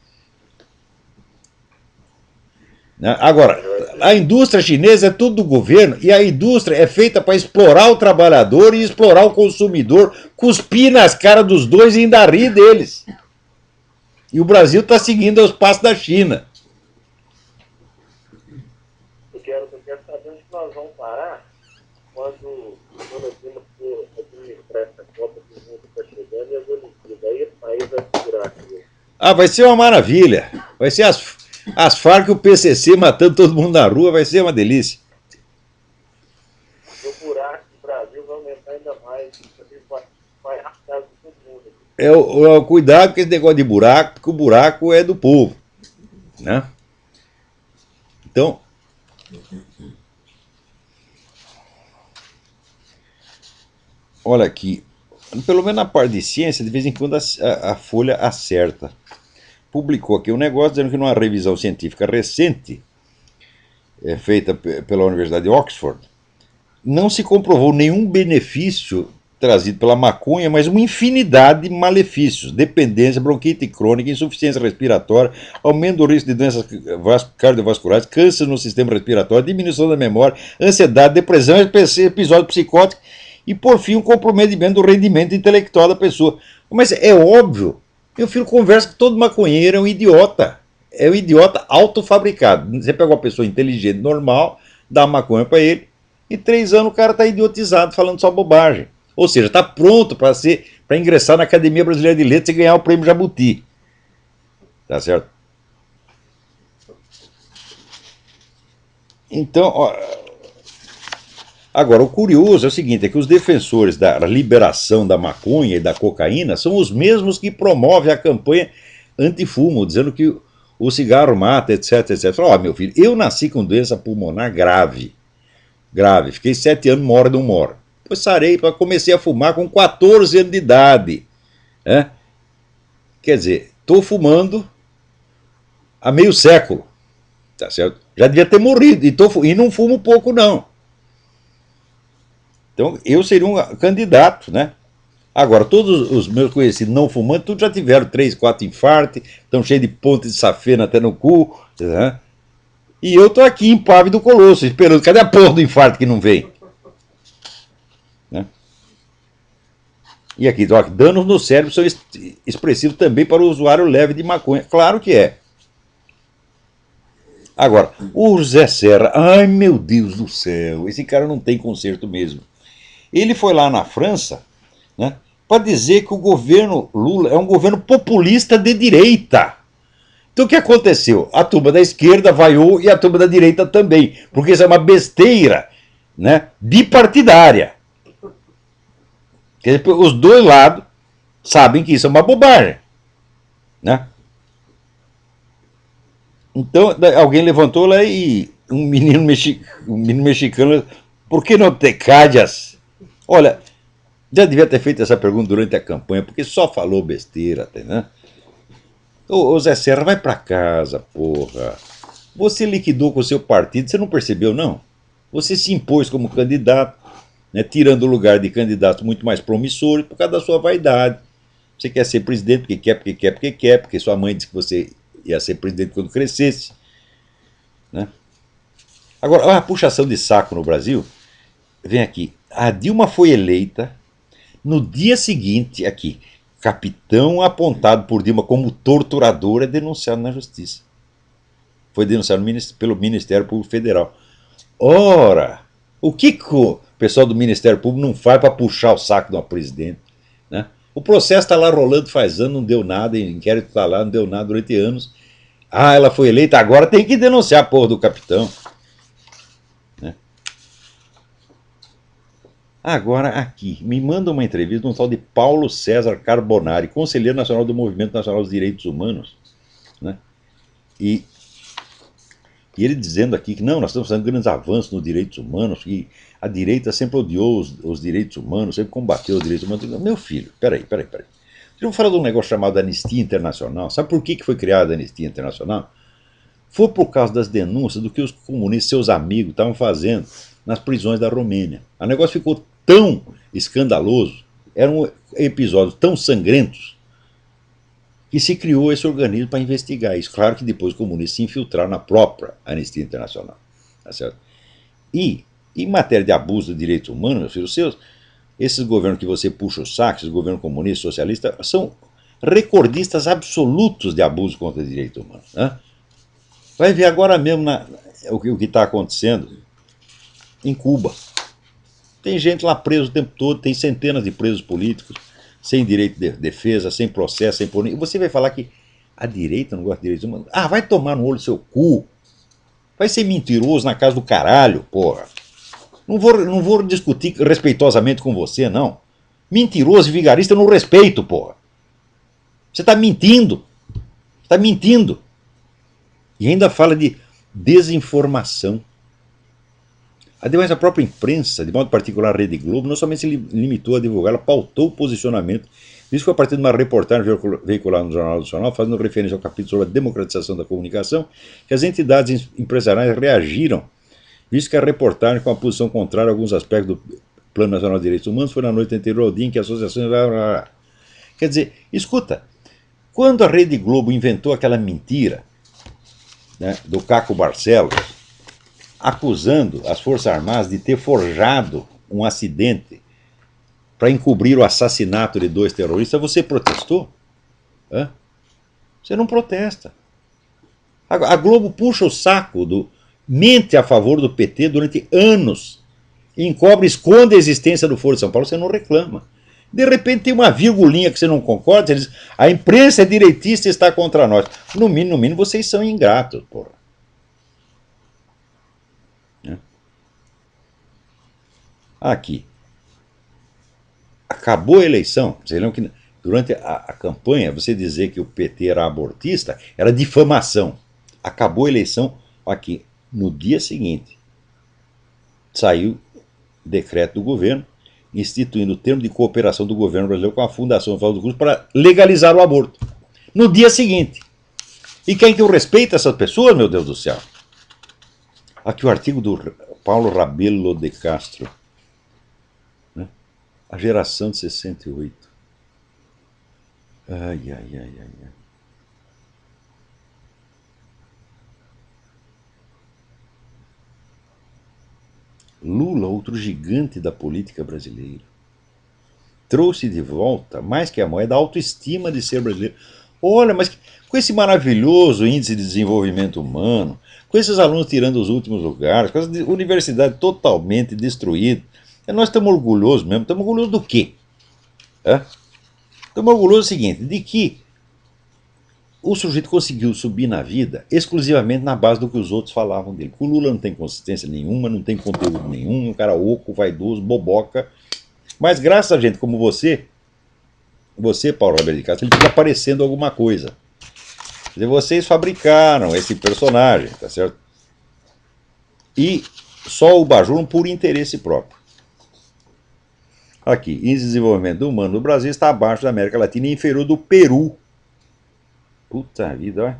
Agora, a indústria chinesa é tudo do governo e a indústria é feita para explorar o trabalhador e explorar o consumidor, cuspir nas caras dos dois e ainda rir deles. E o Brasil está seguindo os passos da China. quero saber onde nós vamos parar quando a Dilma for administrar essa Copa do Mundo que está chegando e as Olimpíadas. Aí o país vai se virar aqui. Ah, vai ser uma maravilha. Vai ser as Farc e o PCC matando todo mundo na rua, vai ser uma delícia. O buraco do Brasil vai aumentar ainda mais. Vai arrastar todo mundo. Cuidado com esse negócio de buraco, porque o buraco é do povo, né? Então, olha aqui, pelo menos na parte de ciência, de vez em quando a Folha acerta. Publicou aqui um negócio dizendo que numa revisão científica recente, feita pela Universidade de Oxford, não se comprovou nenhum benefício trazido pela maconha, mas uma infinidade de malefícios: dependência, bronquite crônica, insuficiência respiratória, aumento do risco de doenças cardiovasculares, câncer no sistema respiratório, diminuição da memória, ansiedade, depressão, episódio psicótico e, por fim, um comprometimento do rendimento intelectual da pessoa. Mas é óbvio, meu filho conversa que todo maconheiro é um idiota. É um idiota autofabricado. Você pega uma pessoa inteligente, normal, dá maconha para ele, e 3 anos o cara está idiotizado, falando só bobagem. Ou seja, está pronto para ingressar na Academia Brasileira de Letras e ganhar o prêmio Jabuti. Tá certo? Então, ó, agora, o curioso é o seguinte, é que os defensores da liberação da maconha e da cocaína são os mesmos que promovem a campanha antifumo, dizendo que o cigarro mata, etc, etc. Ó, meu filho, eu nasci com doença pulmonar grave. Grave. Fiquei 7 anos, moro não moro. Depois sarei, comecei a fumar com 14 anos de idade. Né? Quer dizer, estou fumando há meio século. Tá certo? Já devia ter morrido. E não fumo pouco, não. Então, eu seria um candidato, né? Agora, todos os meus conhecidos não fumantes, todos já tiveram 3, 4 infartos, estão cheios de ponta de safena até no cu. Né? E eu estou aqui, impávido colosso, esperando. Cadê a porra do infarto que não vem? Né? E aqui, ó, danos no cérebro são expressivos também para o usuário leve de maconha. Claro que é. Agora, o José Serra, ai meu Deus do céu, esse cara não tem conserto mesmo. Ele foi lá na França, né, para dizer que o governo Lula é um governo populista de direita. Então o que aconteceu? A turma da esquerda vaiou e a turma da direita também, porque isso é uma besteira, né, bipartidária. Quer dizer, os dois lados sabem que isso é uma bobagem, né? Então alguém levantou lá e um menino mexicano, por que não te callas? Olha, já devia ter feito essa pergunta durante a campanha, porque só falou besteira, né? Ô Zé Serra, vai pra casa, porra. Você liquidou com o seu partido, você não percebeu, não? Você se impôs como candidato, né, tirando o lugar de candidatos muito mais promissores por causa da sua vaidade. Você quer ser presidente porque quer, porque sua mãe disse que você ia ser presidente quando crescesse. Né? Agora, a puxação de saco no Brasil, vem aqui. A Dilma foi eleita, no dia seguinte, aqui, capitão apontado por Dilma como torturador é denunciado na justiça. Foi denunciado pelo Ministério Público Federal. Ora, o que o pessoal do Ministério Público não faz para puxar o saco de uma presidente? Né? O processo está lá rolando faz anos, não deu nada, o inquérito está lá, não deu nada durante anos. Ah, ela foi eleita, agora tem que denunciar a porra do capitão. Né? Agora aqui, me manda uma entrevista de um tal de Paulo César Carbonari, conselheiro nacional do Movimento Nacional dos Direitos Humanos. Né? E ele dizendo aqui que não, nós estamos fazendo grandes avanços nos direitos humanos, que a direita sempre odiou os direitos humanos, sempre combateu os direitos humanos. Meu filho, peraí. Vamos falar de um negócio chamado Anistia Internacional. Sabe por que foi criada a Anistia Internacional? Foi por causa das denúncias do que os comunistas, seus amigos, estavam fazendo nas prisões da Romênia. O negócio ficou tão escandaloso, eram episódios tão sangrentos, que se criou esse organismo para investigar isso. Claro que depois os comunistas se infiltraram na própria Anistia Internacional. Tá certo? E, em matéria de abuso de direitos humanos, meus filhos, esses governos que você puxa o saco, esses governos comunistas, socialistas, são recordistas absolutos de abuso contra os direitos humanos. Né? Vai ver agora mesmo, o que está acontecendo em Cuba. Tem gente lá presa o tempo todo, tem centenas de presos políticos, sem direito de defesa, sem processo, sem punir. E você vai falar que a direita não gosta de direitos humanos? Ah, vai tomar no olho do seu cu. Vai ser mentiroso na casa do caralho, porra. Não vou discutir respeitosamente com você, não. Mentiroso e vigarista eu não respeito, porra. Você está mentindo. Está mentindo. E ainda fala de desinformação. Ademais, a própria imprensa, de modo particular a Rede Globo, não somente se limitou a divulgar, ela pautou o posicionamento. Isso foi a partir de uma reportagem veiculada no Jornal Nacional, fazendo referência ao capítulo sobre a democratização da comunicação, que as entidades empresariais reagiram, visto que a reportagem, com a posição contrária a alguns aspectos do Plano Nacional de Direitos Humanos, foi na noite anterior ao dia em que associações... Quer dizer, escuta, quando a Rede Globo inventou aquela mentira, né, do Caco Barcelos, acusando as Forças Armadas de ter forjado um acidente para encobrir o assassinato de 2 terroristas, você protestou? Hã? Você não protesta. A Globo puxa o saco, mente a favor do PT durante anos, encobre, esconde a existência do Foro de São Paulo, você não reclama. De repente tem uma virgulinha que você não concorda, você diz, a imprensa é direitista e está contra nós. No mínimo, vocês são ingratos, porra. Aqui. Acabou a eleição. Vocês lembram que durante a campanha, você dizer que o PT era abortista era difamação. Acabou a eleição. Aqui, no dia seguinte, saiu decreto do governo instituindo o termo de cooperação do governo brasileiro com a Fundação Oswaldo Cruz para legalizar o aborto. No dia seguinte. E quem que eu respeito essas pessoas, meu Deus do céu? Aqui o artigo do Paulo Rabelo de Castro. A geração de 68. Ai. Lula, outro gigante da política brasileira, trouxe de volta, mais que a moeda, a autoestima de ser brasileiro. Olha, mas com esse maravilhoso índice de desenvolvimento humano, com esses alunos tirando os últimos lugares, com essa universidade totalmente destruída, nós estamos orgulhosos mesmo. Estamos orgulhosos do quê? Estamos orgulhosos do seguinte, de que o sujeito conseguiu subir na vida exclusivamente na base do que os outros falavam dele. O Lula não tem consistência nenhuma, não tem conteúdo nenhum, um cara oco, vaidoso, boboca. Mas graças a gente como você, Paulo Rabelo de Castro, ele fica aparecendo alguma coisa. Quer dizer, vocês fabricaram esse personagem, tá certo? E só o bajulam por interesse próprio. Aqui, índice de desenvolvimento humano no Brasil está abaixo da América Latina e inferior do Peru. Puta vida, olha.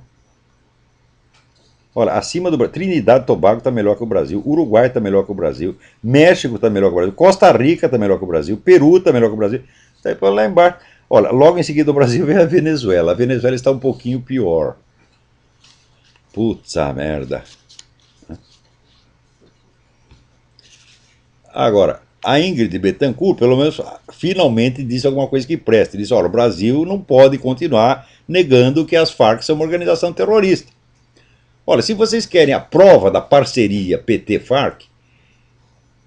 Olha, acima do Brasil, Trinidad e Tobago está melhor que o Brasil, Uruguai está melhor que o Brasil, México está melhor que o Brasil, Costa Rica está melhor que o Brasil, Peru está melhor que o Brasil, está aí lá embaixo. Olha, logo em seguida do Brasil vem a Venezuela. A Venezuela está um pouquinho pior. Puta merda. Agora, a Ingrid Betancourt, pelo menos, finalmente disse alguma coisa que preste. Disse, olha, o Brasil não pode continuar negando que as Farc são uma organização terrorista. Olha, se vocês querem a prova da parceria PT-Farc,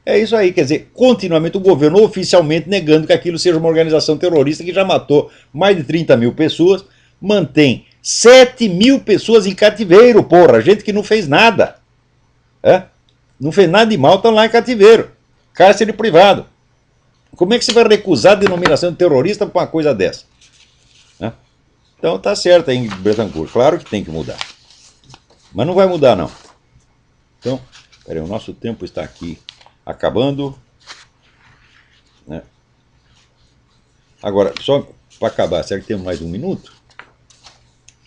é isso aí, quer dizer, continuamente o governo oficialmente negando que aquilo seja uma organização terrorista que já matou mais de 30 mil pessoas, mantém 7 mil pessoas em cativeiro, porra, gente que não fez nada. Não fez nada de mal, estão lá em cativeiro. Cárcere privado. Como é que você vai recusar a denominação de terrorista por uma coisa dessa? Então tá certo aí em Betancourt. Claro que tem que mudar. Mas não vai mudar, não. Então, peraí, o nosso tempo está aqui acabando. Agora, só para acabar, será que temos mais um minuto?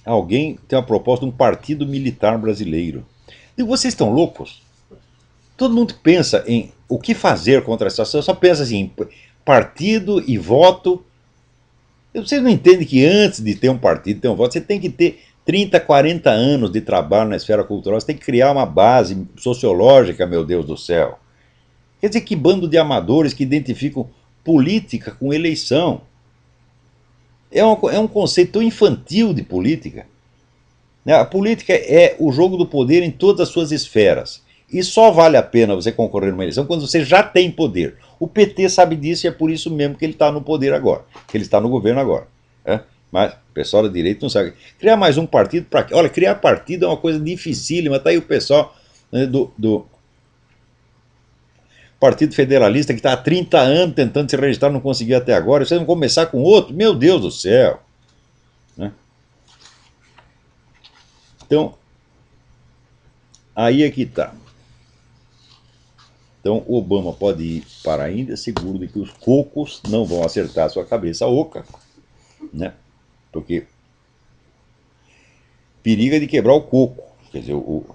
Alguém tem uma proposta de um partido militar brasileiro. E vocês estão loucos? Todo mundo pensa em o que fazer contra essa situação, só pensa assim, partido e voto. Vocês não entendem que antes de ter um partido, ter um voto, você tem que ter 30, 40 anos de trabalho na esfera cultural, você tem que criar uma base sociológica, meu Deus do céu. Quer dizer, que bando de amadores que identificam política com eleição. É um conceito tão infantil de política. Né? A política é o jogo do poder em todas as suas esferas. E só vale a pena você concorrer numa eleição quando você já tem poder. O PT sabe disso e é por isso mesmo que ele está no poder agora, que ele está no governo agora. Né? Mas o pessoal da direita não sabe. Criar mais um partido para quê? Olha, criar partido é uma coisa dificílima. Está aí o pessoal, né, do Partido Federalista que está há 30 anos tentando se registrar, não conseguiu até agora. Vocês vão começar com outro? Meu Deus do céu! Né? Então, aí é que está. Então, Obama pode ir para a Índia seguro de que os cocos não vão acertar a sua cabeça oca, né? Porque periga de quebrar o coco. Quer dizer, o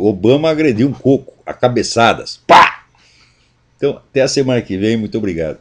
Obama agrediu um coco a cabeçadas. Pá! Então, até a semana que vem. Muito obrigado.